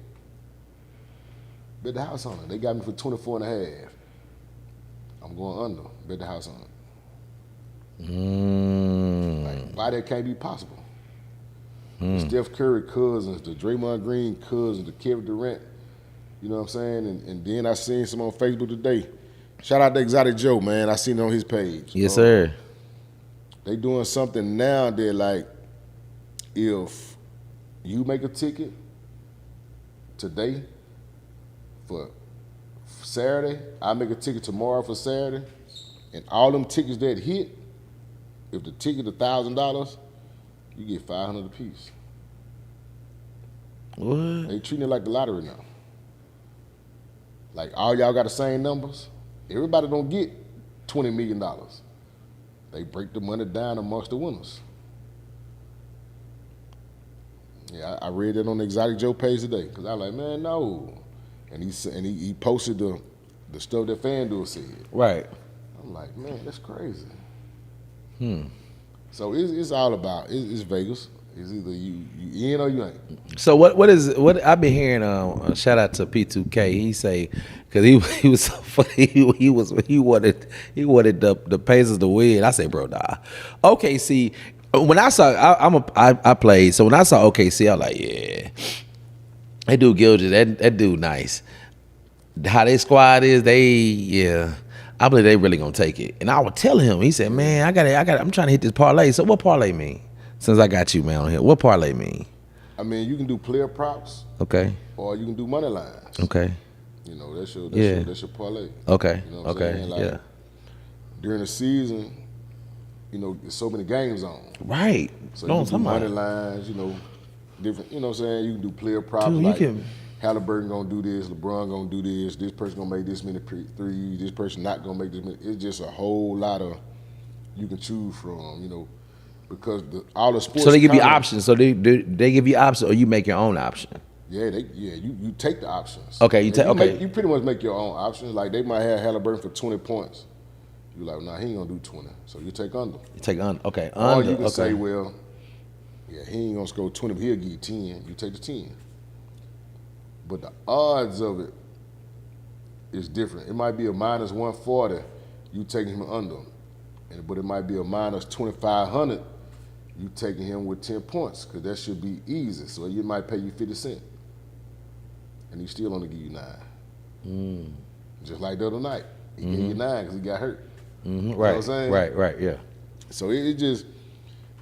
Bet the house on it. They got me for 24 and a half. I'm going under. Bet the house on it. Like, why that can't be possible? The Steph Curry cousins, the Draymond Green cousins, the Kevin Durant, you know what I'm saying? And then I seen some on Facebook today. Shout out to Exotic Joe, man. I seen it on his page. Yes, sir. They doing something now that, like, if you make a ticket today for Saturday, I make a ticket tomorrow for Saturday, and all them tickets that hit, if the ticket $1,000, you get $500 a piece. What? They treating it like the lottery now. Like, all y'all got the same numbers. Everybody don't get $20 million. They break the money down amongst the winners. Yeah, I read that on the Exotic Joe page today because I was like, man, no. And he posted the stuff that FanDuel said. Right. I'm like, man, that's crazy. So it's all about it's Vegas. It's either you in or you ain't. So what I've been hearing? Shout out to P2K. He say because he was so funny. He wanted the Pacers to win. I say, bro, nah. OKC. When I saw I played. So when I saw OKC, I was like, yeah, that dude Gilgis, that dude nice. How their squad is, I believe they really gonna take it. And I would tell him. He said, man, I got I'm trying to hit this parlay. So what parlay mean? Since I got you, man, on here, what parlay mean? I mean, you can do player props. Okay. Or you can do money lines. Okay. You know, that's your parlay. Okay. You know what I'm saying? Like, during the season, you know, there's so many games on. Right. So you can do money lines, you know, different, you know what I'm saying? You can do player props. Dude, like Halliburton gonna do this, LeBron gonna do this person gonna make this many threes, this person not gonna make this many. It's just a whole lot of you can choose from, you know, because all the sports. So they give you options. So they give you options, or you make your own option. Yeah, you take the options. Okay, you pretty much make your own options. Like they might have Halliburton for 20 points. You're like, nah, he ain't gonna do 20, so you take under. You take under. Okay. Or you can say, well, Yeah, he ain't gonna score 20, but he'll give you 10. You take the 10. But the odds of it is different. It might be a minus 140, you taking him under. But it might be a minus 2,500, you taking him with 10 points, because that should be easy. So it might pay you 50 cents. And he still only give you 9. Just like the other night. He gave you 9 because he got hurt. Right. You know what I'm saying? Right, yeah. So it just,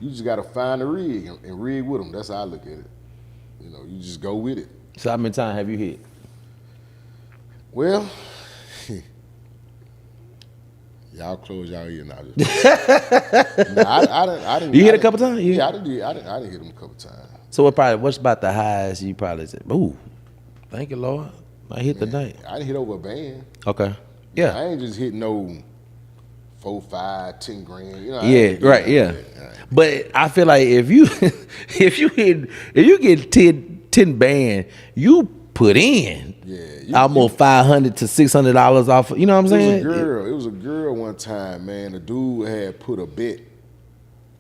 you just got to find a rig and rig with him. That's how I look at it. You know, you just go with it. So how many times have you hit? Well, y'all close y'all ear now. I didn't. You hit a couple times? Yeah, I didn't hit him a couple times. So what's about the highest you probably said, ooh, thank you, Lord. I hit the night. I didn't hit over a band. Okay. Yeah. I ain't just hit no 4, 5, 10 grand. You know. Yeah, right, yeah. But I feel like if you get 10 band, you put in almost $500 to $600 off. You know what I'm saying? It was a girl one time, man. The dude had put a bet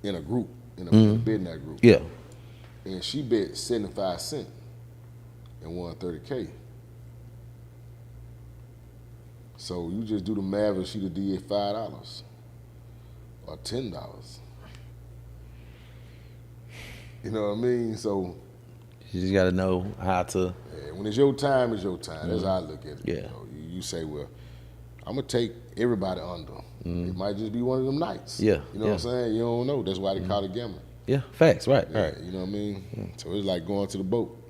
in a group, bet in that group. Yeah. And she bet 75 cents and won $30K. So you just do the math, and she'd have did $5 or $10. You know what I mean? So you just got to know how to. Yeah, when it's your time, it's your time. That's how I look at it. Yeah. You know, you say, well, I'm gonna take everybody under. It might just be one of them nights. Yeah. You know what I'm saying? You don't know. That's why they call it gambling. Yeah. Facts. Right. Yeah, Right. You know what I mean? So it's like going to the boat.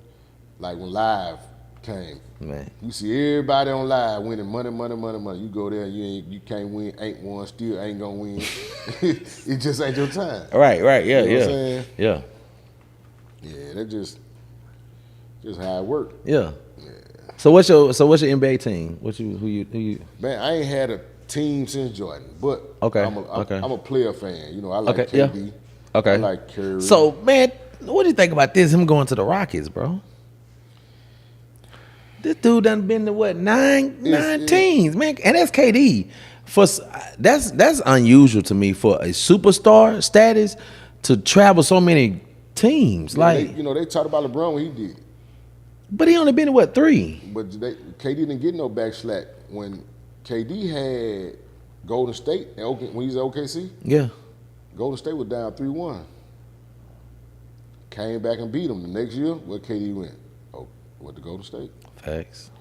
Like when Live came. Man. You see everybody on Live winning money. You go there, you can't win, ain't won, still ain't gonna win. It just ain't your time. Right. Yeah. You know what I'm saying? Yeah. Yeah, that just how it work. Yeah. So what's your NBA team? Who you? Man, I ain't had a team since Jordan, but Okay. I'm a player fan. You know, I like Okay, KD. yeah. Okay. I like Curry. So man, what do you think about this? Him going to the Rockets, bro? This dude done been to what nine teams, man, and that's KD. That's unusual to me for a superstar status to travel so many teams. They talked about LeBron when he did it. But he only been to what 3? But KD didn't get no back slack when KD had Golden State and when he was at OKC. Yeah. Golden State was down 3-1. Came back and beat them. The next year, where KD went? Oh, went to Golden State. Facts.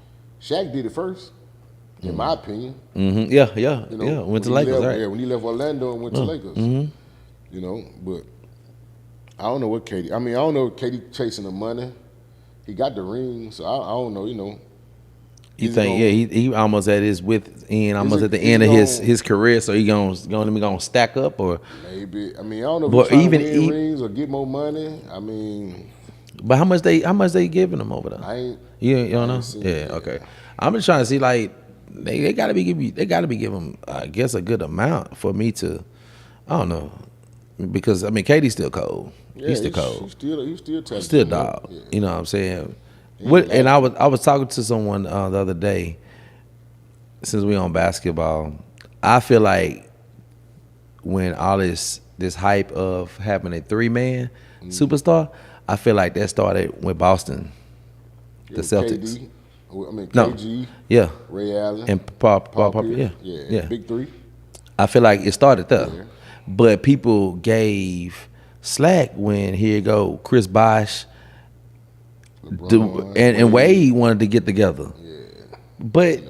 Shaq did it first, in my opinion. Mm-hmm. Yeah. You know, Went to Lakers, right? Yeah, when he left Orlando and went to Lakers. Mm-hmm. You know, but I don't know what KD. I mean, I don't know if KD chasing the money. He got the ring, so I don't know. You know. You think? He almost at his almost at the end of his career. So he gonna stack up or maybe. I mean, I don't know if he's trying to win rings or get more money. I mean, but how much they giving him over there? You don't know? Yeah, okay. I'm just trying to see like they gotta be giving I guess a good amount for me to I don't know because I mean KD's still cold. Yeah, he's still cold. He's still dog. Yeah. You know what I'm saying? And I was talking to someone the other day. Since we on basketball, I feel like when all this hype of having a 3-man superstar, I feel like that started with Boston, the Celtics. KG, yeah, Ray Allen, and Paul yeah, Big 3. I feel like it started there, Yeah. but people gave slack when here you go Chris Bosh, and Wade wanted to get together. Yeah, but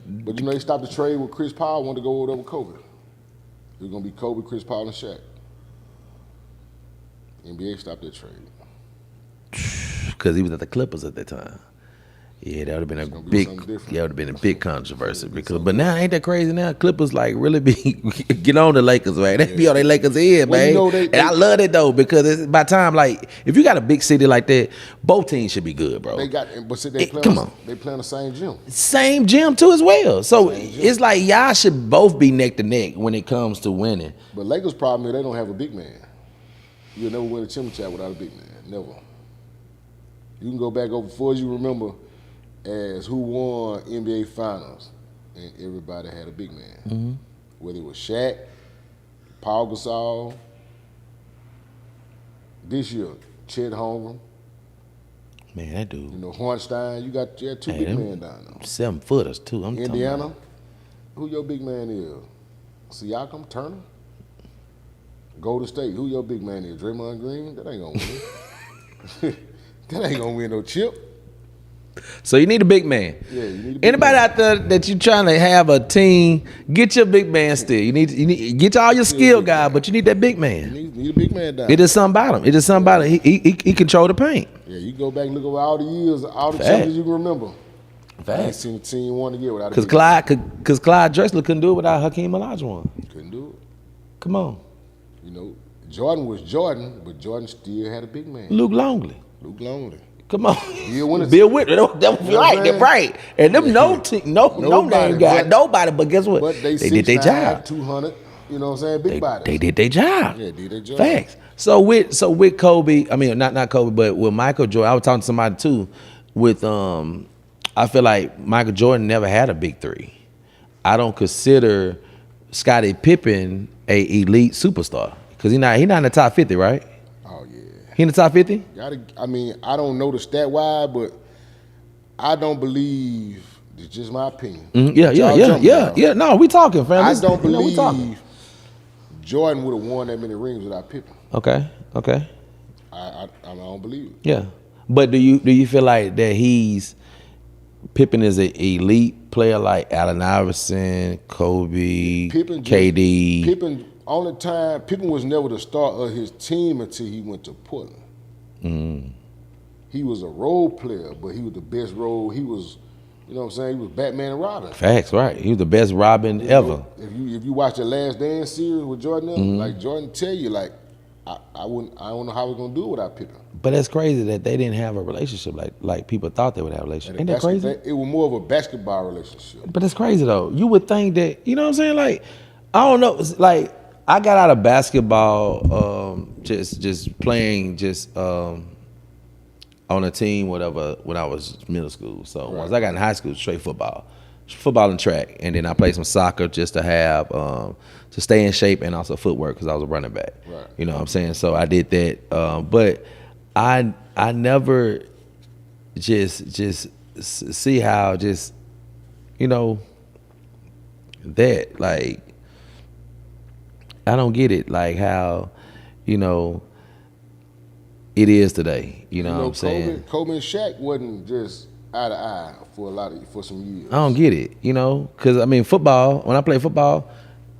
they stopped the trade with Chris Paul. Wanted to go over there with Kobe. It was gonna be Kobe, Chris Paul, and Shaq. NBA stopped that trade because he was at the Clippers at that time. Yeah, that would have been a big controversy but now ain't that crazy now? Clippers like really be get on the Lakers, man. They be on their Lakers head, man. And I love it though because it's by time like if you got a big city like that, both teams should be good, bro. They play on the same gym. Same gym too as well. So it's like y'all should both be neck to neck when it comes to winning. But Lakers' problem is they don't have a big man. You'll never win a championship without a big man. Never. You can go back over before you remember as who won NBA Finals, and everybody had a big man. Mm-hmm. Whether it was Shaq, Paul Gasol, This year, Chet Holmgren, Man, that dude. you know, Hornstein. You got two Hey, big them men down there. 7-footers too. I'm talking Indiana, about. who your big man is? Siakam, Turner? Golden State, who your big man is? Draymond Green? That ain't gonna win. That ain't gonna win no chip. So you need a big man. Yeah, you need a big Anybody man. out there that you trying to have a team, get your big man still. You need get all your skill big guy, man. but you need that big man. Need a big man down. It is something about him. It is something about him. He control the paint. Yeah, you go back and look over all the years, all the Fact. champions you can remember. I ain't Facts. seen a team won a year without a Because big man. Clyde Drexler couldn't do it without Hakeem Olajuwon. Couldn't do it. Come on, You know, Jordan was Jordan, but Jordan still had a big man. Luke Longley. Luke Longley. Come on, Bill Winter. Bill Whitney. That was You know what right. I'm They're saying? right. And them no Nobody, name guy, but- nobody. But guess what? But they did their 6'9", job. 200, you know what I'm saying? Big bodies. They did their job. Yeah, did their job. Facts. So with Kobe, I mean not Kobe, but with Michael Jordan, I was talking to somebody too. With I feel like Michael Jordan never had a big three. I don't consider Scottie Pippen a elite superstar because he not in the top 50, right? Oh, yeah. He in the top 50? I mean, I don't know the stat wide, but I don't believe, it's just my opinion. Yeah. No, we talking, fam. I This- don't you know, we talking. believe Jordan would have won that many rings without Pippen. Okay. I don't believe it. Yeah. But do you feel like that Pippen is an elite player like Allen Iverson, Kobe, KD? Pippen was never the star of his team until he went to Portland. He was a role player, but he was the best role. He was, you know what I'm saying? He was Batman and Robin. Facts, right. He was the best Robin You ever. know, if you watch the Last Dance series with Jordan, like Jordan tell you, like I don't know how we're gonna do it without Pippen. But that's crazy that they didn't have a relationship like people thought they would have a relationship. Ain't that crazy? It was more of a basketball relationship. But it's crazy though. You would think that, you know what I'm saying? Like, I don't know. It's like I got out of basketball, just playing on a team, whatever, when I was middle school. So once I got in high school, straight football and track, and then I played some soccer just to have to stay in shape and also footwork because I was a running back. Right. You know what I'm saying? So I did that, but I never just see how just, you know, that like I don't get it, like how, you know, it is today. You know what I'm saying? Kobe and Shaq wasn't just eye to eye for some years. I don't get it, you know, because I mean, football. When I play football,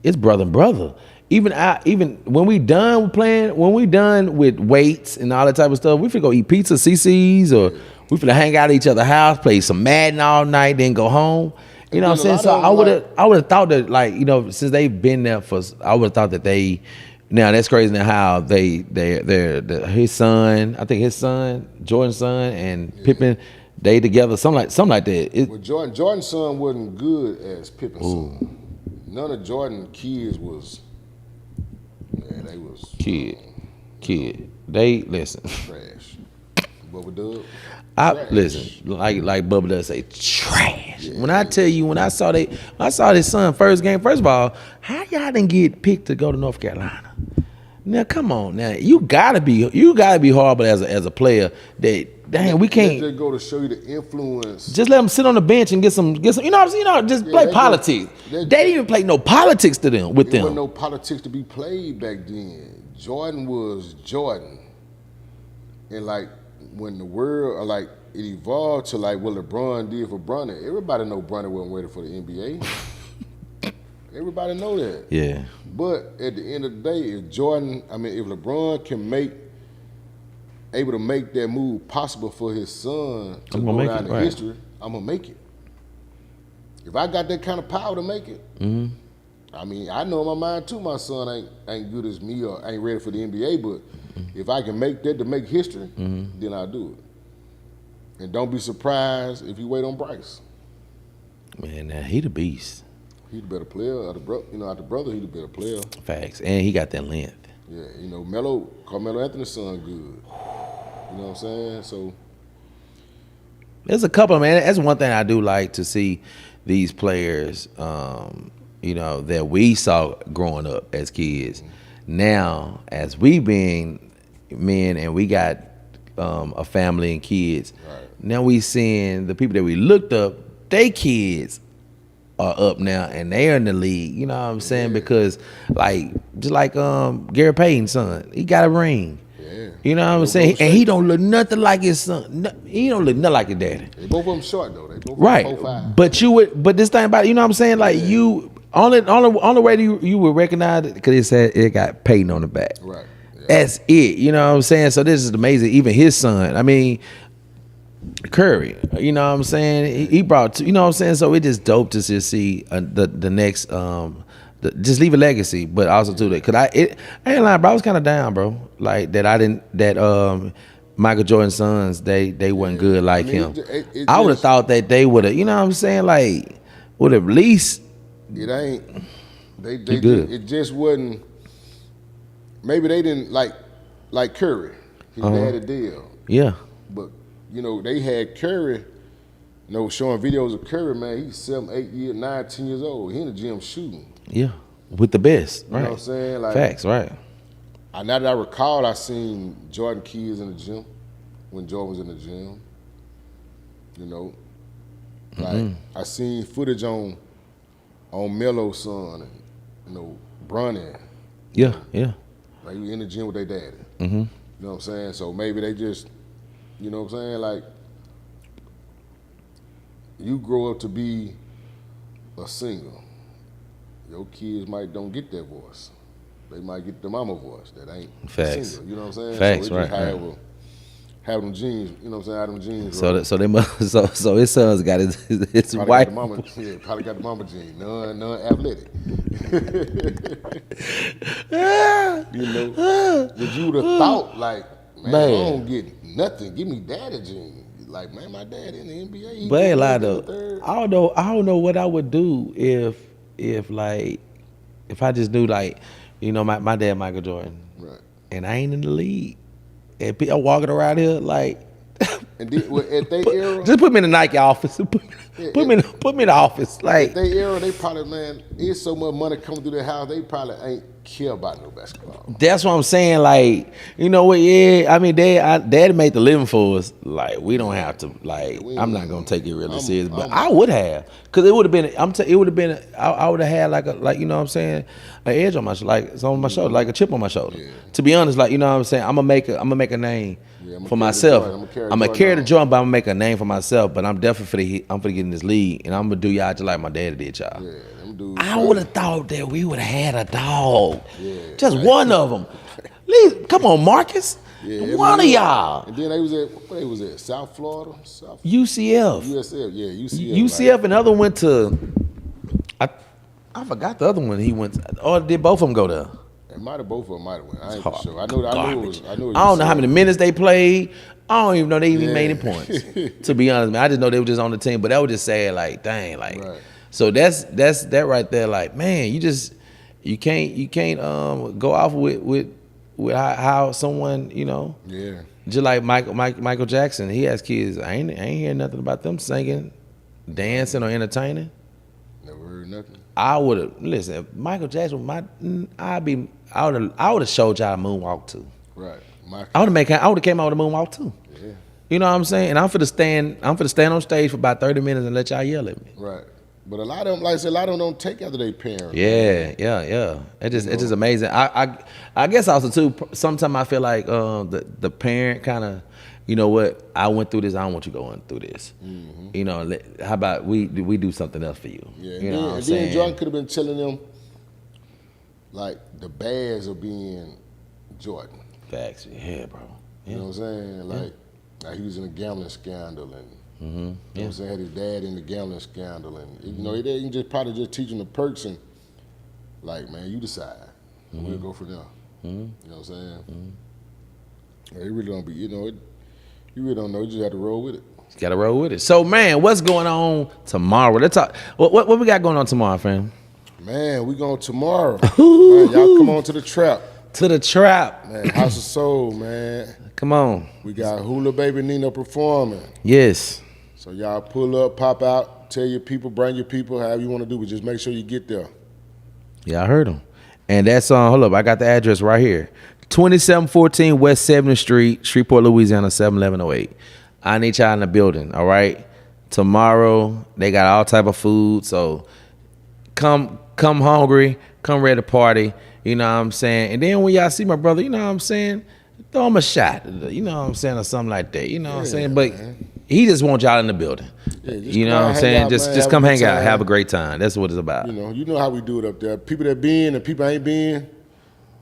it's brother and brother. Even when we done playing, when we done with weights and all that type of stuff, we finna go eat pizza, CC's, or we finna hang out at each other's house, play some Madden all night, then go home. You know what I'm saying? So I would have thought that, like, you know, since they've been there I would have thought that they. Now that's crazy. Now how his son, I think his son, Jordan's son, and Pippen, they together, something like that. But Jordan's son wasn't good as Pippen's son. None of Jordan's kids was. Man, they was kid. They listen. trash. Bubba Dub. Listen, like Bubba does say, trash. When I tell you, when I saw his son first game, first of all, how y'all didn't get picked to go to North Carolina? Now come on, now you gotta be horrible as a player. That damn, we can't Just go to show you the influence. just let them sit on the bench and get some. You know what I'm saying? You know, just play politics. They didn't even play no politics with There them. wasn't no politics to be played back then. Jordan was Jordan, and like when the world like it evolved to like what LeBron did for Bronny. Everybody know Bronny wasn't ready for the NBA. Everybody know that. Yeah. But at the end of the day, if LeBron can able to make that move possible for his son to go down in history, I'm gonna make it. If I got that kind of power to make it, I mean, I know in my mind too, my son ain't good as me or ain't ready for the NBA, but if I can make that to make history, then I'll do it. And don't be surprised if you wait on Bryce. Man, now he the beast. He the better player. Out the brother, he the better player. Facts, and he got that length. Yeah, you know, Carmelo Anthony's son good. You know what I'm saying? So There's a couple, man. That's one thing I do like to see these players, you know, that we saw growing up as kids. Now, as we being men and we got a family and kids. Right. Now we seeing the people that we looked up, they kids are up now and they're in the league. You know what I'm saying? Because like just like Gary Payton's son, he got a ring. Yeah. You know what I'm saying? And he don't look nothing like his son. He don't look nothing like his daddy. They both of them short though. They both Right. 4'5". But this thing about it, you know what I'm saying? Like you only way you would recognize it because it said it got Payton on the back. Right. Yeah. That's it. You know what I'm saying? So this is amazing. Even his son, I mean, Curry, you know what I'm saying? He brought, you know what I'm saying? So it just dope to just see the next, just leave a legacy, but also do that. Cause I ain't lying, bro. I was kind of down, bro. Like that Michael Jordan's sons, they wasn't good like him. I would have thought that they would have, you know what I'm saying? Like, would have at least. It ain't. They good. it just wasn't. Maybe they didn't like Curry. He had a deal. Yeah. But you know they had Curry. You know, showing videos of Curry, man. He's 7, 8 years, 9, 10 years old. He in the gym shooting. Yeah. With the best. Right. You know what I'm saying? Like, facts. Right. Now that I recall, I seen Jordan kids in the gym when Jordan was in the gym. You know, like I seen footage on Melo's son and you know Bronny. Yeah. Yeah. Like he in the gym with their daddy. Mm-hmm. You know what I'm saying? So maybe they just, you know what I'm saying? Like you grow up to be a single. Your kids don't get that voice. They might get the mama voice that ain't Facts. single. You know what I'm saying? Facts, so it just right. Have them genes. You know what I'm saying? Have them genes. So right. so they must. So his son's got his Probably wife. got the mama, yeah, probably got the mama gene. None athletic. You know, but you would have thought like, man, I don't get nothing. Give me daddy gene. Like, man, my dad in the NBA. He But did lie this, though, that, I don't know what I would do if I just knew like, you know, my dad Michael Jordan, right? and I ain't in the league, and people walking around here like. And at their era, just put me in the Nike office. Put me in the office. Like at their era, they probably, man, there's so much money coming through their house, they probably ain't care about no basketball. that's what I'm saying. Like, you know what? Yeah, I mean, Dad made the living for us. Like, we don't have to. Like, I'm not gonna take it really serious, but I would have, cause it would have been. It would have been. I would have had like you know what I'm saying, an edge on my on my shoulder, like a chip on my shoulder. Yeah. To be honest, like you know what I'm saying, I'm gonna make a name. Yeah, for myself. I'm gonna carry the joint, but I'm gonna make a name for myself. But I'm definitely I'm gonna get in this league, and I'm gonna do y'all just like my daddy did y'all. Yeah, them dudes. I would have thought that we would have had a dog, just right. one of them. Come on, Marcus, one of y'all. And then they was at South Florida, UCF, USF, yeah, UCF. UCF, and the other went to. I forgot the other one he went to, or did both of them go there? It might have both of them might have went. I ain't for sure. I know it was. I don't know how many minutes they played. I don't even know they even made any points. To be honest, man, I just know they were just on the team. But that was just sad. Like, dang, like. Right. So that's that right there. Like, man, you can't go off with how someone, you know. Yeah. Just like Michael Jackson, he has kids. I ain't hearing nothing about them singing, dancing, or entertaining. Never heard nothing. I would have listen. If Michael Jackson, I would have showed y'all a moonwalk too. Right. I would have came out with a moonwalk too. Yeah. You know what I'm saying? And I'm finna stand on stage for about 30 minutes and let y'all yell at me. Right. But a lot of them, like I said, a lot of them don't take after their parents. Yeah. It's just amazing. I guess also too. Sometimes I feel like the parent kind of, you know what? I went through this. I don't want you going through this. Mm-hmm. You know, how about we do something else for you? Yeah. You know what I'm saying? saying? Then Jordan could have been telling them like the bads of being Jordan. Facts. Yeah, bro. Yeah. You know what I'm saying? Like he was in a gambling scandal and. Mm-hmm. You know what I'm saying? Had his dad in the gambling scandal, and you know, they can just probably just teach him the perks and like, man, you decide. Mm-hmm. We'll go from there. Mm-hmm. You know what I'm saying? Mm-hmm. It really don't be, you know, you really don't know. You just have to roll with it. You gotta roll with it. So, man, what's going on tomorrow? Let's talk. What we got going on tomorrow, fam? Man, we going tomorrow. Man, y'all come on to the trap. To the trap. Man, House of Soul, man. Come on. We got Hula Baby Nino performing. Yes. So y'all pull up, pop out, tell your people, bring your people, however you want to do, but just make sure you get there. Yeah, I heard them. And that's hold up, I got the address right here. 2714 West 7th Street, Shreveport, Louisiana, 71108. I need y'all in the building, all right? Tomorrow, they got all type of food, so come hungry, come ready to party, you know what I'm saying? And then when y'all see my brother, you know what I'm saying? Throw him a shot, you know what I'm saying, or something like that, you know what I'm saying? But he just wants y'all in the building. Yeah, you know what I'm saying? Just come hang out, have a great time. That's what it's about. You know how we do it up there. People that been and people ain't been,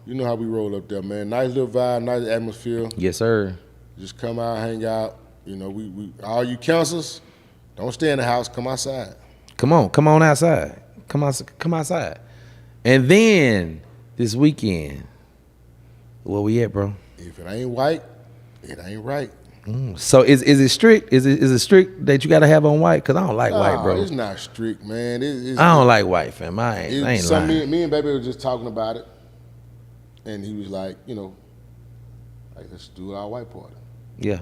you know how we roll up there, man. Nice little vibe, nice atmosphere. Yes, sir. Just come out, hang out. You know, we all you counselors, don't stay in the house, come outside. Come on outside. Come outside. And then this weekend, where we at, bro? If it ain't white, it ain't right. So is it strict? Is it strict that you gotta have on white? Cause I don't like white, bro. It's not strict, man. I don't like white, fam. I ain't lying. Me and baby were just talking about it, and he was like, let's do our white party. Yeah.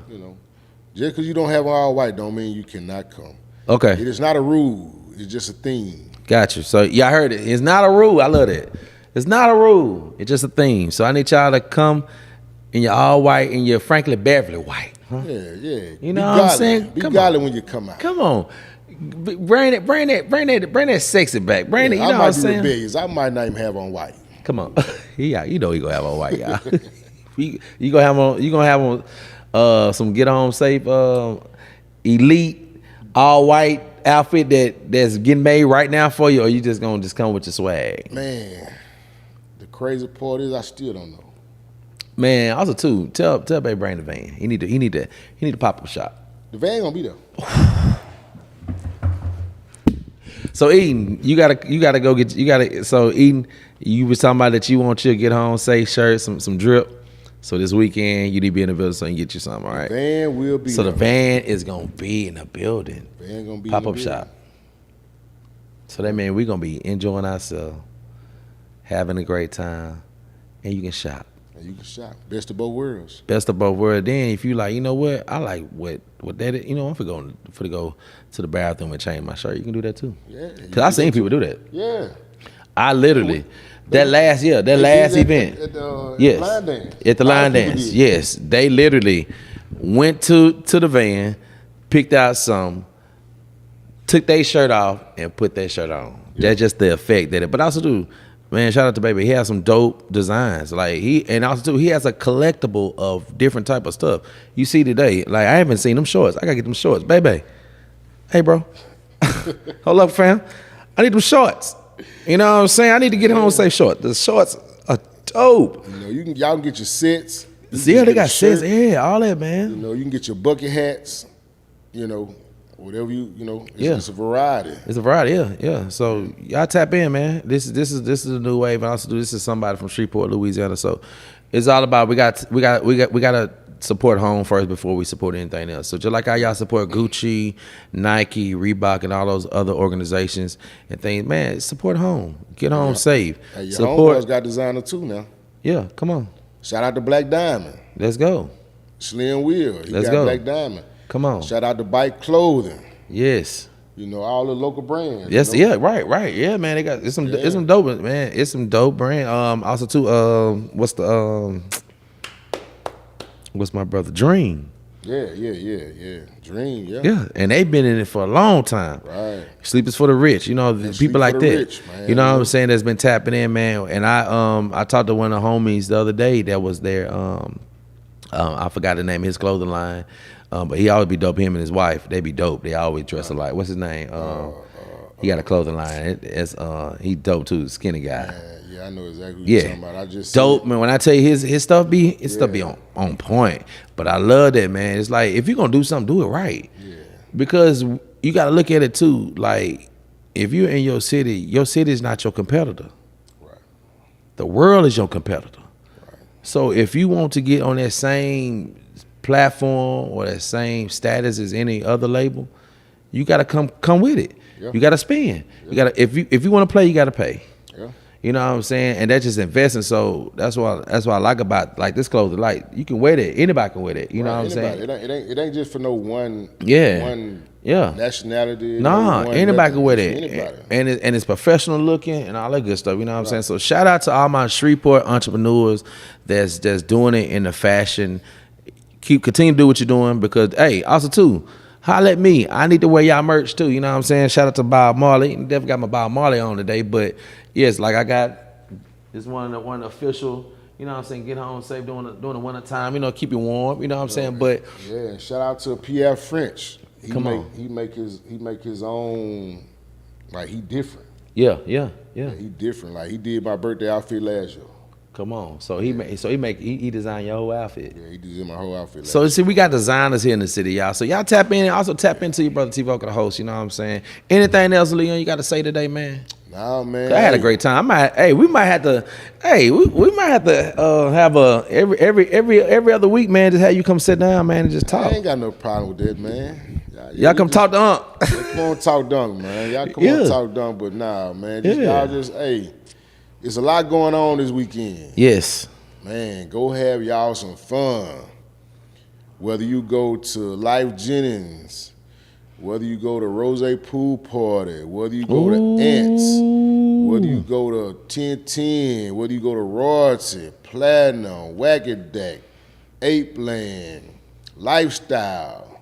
Just because you don't have all white don't mean you cannot come. Okay. It is not a rule. It's just a theme. Got you. So y'all heard it. It's not a rule. I love that. It's not a rule. It's just a theme. So I need y'all to come in your all white and your Franklin Beverly white. Huh? Yeah. You know what I'm saying? Be godly when you come out. Come on. Bring that sexy back. Bring it, you know what I'm saying? I might be rebellious. I might not even have on white. Come on. Yeah, you know he gonna have on white, y'all. you gonna have on some get home safe elite all white outfit that's getting made right now for you, or you just gonna come with your swag? Man, the crazy part is I still don't know. Man, also too, tell baby bring the van. He need to pop up shop. The van gonna be there. So Eden, you gotta go get so Eden, you was talking about that you want your get home safe shirt, some drip. So this weekend you need to be in the building so you can get you something, all right? The van will be so there. The van is gonna be in the building. The van gonna be pop in the up building. shop. So that means we're gonna be enjoying ourselves, having a great time, and you can shop. And you can shop. Best of both worlds. Best of both worlds. Then if you like, you know what, I like what that is. I'm for go to the bathroom and change my shirt. You can do that too. Yeah. Cause I seen people do that. Yeah. I literally that last event. At the yes. line dance. At the line dance. Yes. They literally went to the van, picked out some, took their shirt off and put their shirt on. Yeah. That's just the effect that it. But also do, man, shout out to baby. He has some dope designs. Like he has a collectible of different type of stuff. You see today, like I haven't seen them shorts. I gotta get them shorts, baby. Hey, bro. Hold up, fam. I need them shorts. You know what I'm saying? I need to get home safe shorts. The shorts are dope. Y'all can get your sets. Yeah, they got sets. Yeah, all that, man. You can get your bucket hats. Whatever it's a variety. It's a variety, yeah. So y'all tap in, man. This is a new wave. And also, this is somebody from Shreveport, Louisiana. So it's all about we got to support home first before we support anything else. So just like how y'all support Gucci, Nike, Reebok, and all those other organizations and things, man, support home. Get home safe. Hey, your support. homeboys got designer too now. Yeah, come on. Shout out to Black Diamond. Let's go. Slim Wheel. Let's got go. Black Diamond. Come on. Shout out to Bike Clothing. Yes. All the local brands. Yes, yeah, right. Yeah, man. They got it's some dope, man. It's some dope brand. Also too, what's my brother? Dream. Yeah. Dream, yeah. Yeah, and they've been in it for a long time. Right. Sleep is for the rich. People like that. Rich, man. You know what I'm saying? That's been tapping in, man. And I talked to one of the homies the other day that was there. I forgot the name of his clothing line. But he always be dope. Him and his wife, they be dope. They always dress alike. What's his name? He got a clothing line. He dope too. Skinny guy. Yeah, I know exactly what you're talking about. I just dope, man. When I tell you his stuff be on point. But I love that, man. It's like if you're gonna do something, do it right. Yeah. Because you got to look at it too. Like if you're in your city is not your competitor. Right. The world is your competitor. Right. So if you want to get on that same platform or that same status as any other label, you gotta come with it. Yeah. You gotta spend. Yeah. You gotta if you want to play, you gotta pay. Yeah. You know what I'm saying? And that's just investing. So that's what I like about like this clothing. Like you can wear that. Anybody can wear that. You know what I'm saying? It ain't just for no one Yeah. nationality. Nah, anybody can wear that. Anybody. And it's professional looking and all that good stuff. You know what I'm saying? So shout out to all my Shreveport entrepreneurs that's doing it in the fashion. Continue to do what you're doing because, hey, also too, holla at me. I need to wear y'all merch too. You know what I'm saying? Shout out to Bob Marley. Definitely got my Bob Marley on today. But yes, like I got this one of the official. You know what I'm saying? Get home safe during the winter time. You know, keep you warm. You know what I'm saying? But yeah, shout out to Pierre French. He make his own. Like he different. Yeah. He different. Like he did my birthday outfit last year. Come on. So he designed your whole outfit. Yeah, he designed my whole outfit. So see, we got designers here in the city, y'all. So y'all tap in and also tap into your brother Tvokalz, the host. You know what I'm saying? Anything else, Leon, you got to say today, man? Nah, man. I had a great time. We might have to have a every other week, man. Just have you come sit down, man, and just talk. I ain't got no problem with that, man. Y'all come talk to Unc. Come on, talk dunk, man. Y'all come on, talk dunk, but nah, man. Y'all just, it's a lot going on this weekend. Yes. Man, go have y'all some fun. Whether you go to Life Jennings, whether you go to Rose Pool Party, whether you go to Ants, whether you go to 1010, whether you go to Royalty, Platinum, Wackadeck, Ape Land, Lifestyle.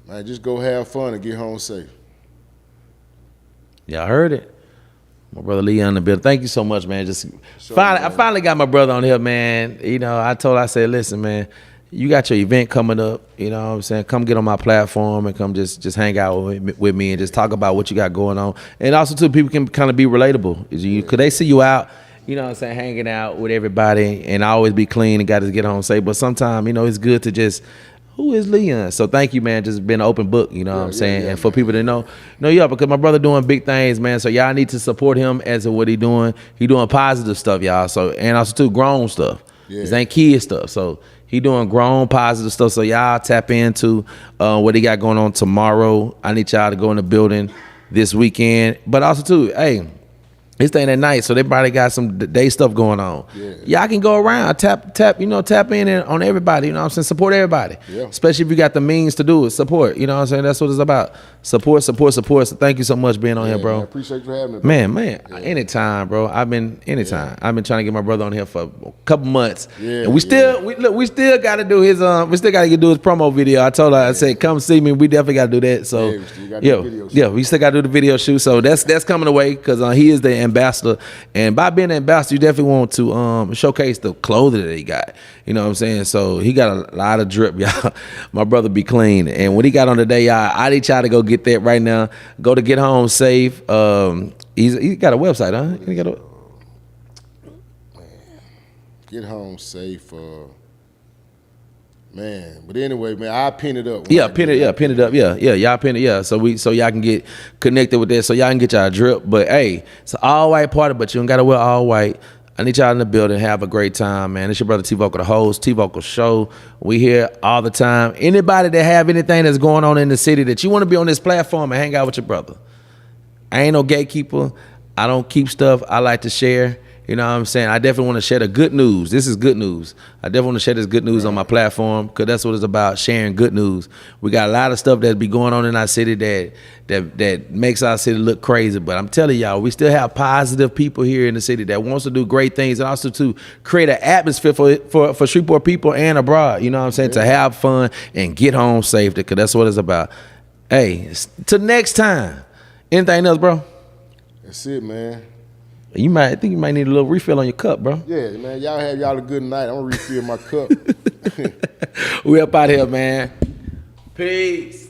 Man, just go have fun and get home safe. Y'all heard it. My brother Leon in the building. Thank you so much, man. I finally got my brother on here, man. You know, I said, listen, man, you got your event coming up. You know what I'm saying? Come get on my platform and come just hang out with me and just talk about what you got going on. And also, too, people can kind of be relatable. Because they see you out, you know what I'm saying, hanging out with everybody and always be clean and got to get home safe. But sometimes, you know, it's good to just, who is Leon? So thank you, man. Just been an open book, you know what I'm saying? And for people to know, because my brother doing big things, man. So y'all need to support him as of what he doing. He doing positive stuff, y'all. So, and also too, grown stuff. This ain't kid stuff. So he doing grown positive stuff. So y'all tap into what he got going on tomorrow. I need y'all to go in the building this weekend. But also too, hey, it's staying at night, so they probably got some day stuff going on. Y'all can go around, tap in on everybody, you know what I'm saying? Support everybody. Especially if you got the means to do it. Support, you know what I'm saying? That's what it's about. Support. So thank you so much for being on here, bro. Man, appreciate you having me, bro. Anytime, bro. I've been trying to get my brother on here for a couple months. And we still got to do his do his promo video. I told her, I said, come see me. We definitely got to do that. So we still got to do the video shoot. we still got to do the video shoot. So that's coming away because he is the ambassador, and by being an ambassador, you definitely want to showcase the clothing that he got. You know what I'm saying? So he got a lot of drip, y'all. My brother be clean, and what he got on today, y'all, I need y'all to go get that right now. Go to Get Home Safe. He got a website, huh? He got a Get Home Safe. Man, but anyway, man, I'll pin it up. Pin it up. Y'all pin it, so y'all can get connected with that, so y'all can get y'all drip. But hey, it's an all white party, but you don't gotta wear all white. I need y'all in the building. Have a great time, man. It's your brother Tvokalz, the host, Tvokalz Show. We here all the time. Anybody that have anything that's going on in the city that you want to be on this platform and hang out with your brother. I ain't no gatekeeper. I don't keep stuff. I like to share. You know what I'm saying? I definitely want to share the good news. This is good news. I definitely want to share this good news on my platform because that's what it's about, sharing good news. We got a lot of stuff that be going on in our city that makes our city look crazy. But I'm telling y'all, we still have positive people here in the city that wants to do great things and also to create an atmosphere for Shreveport people and abroad. You know what I'm saying? To have fun and get home safe because that's what it's about. Hey, till next time. Anything else, bro? That's it, man. I think you might need a little refill on your cup, bro. Yeah, man. Y'all have y'all a good night. I'm gonna refill my cup. We up out here, man. Peace.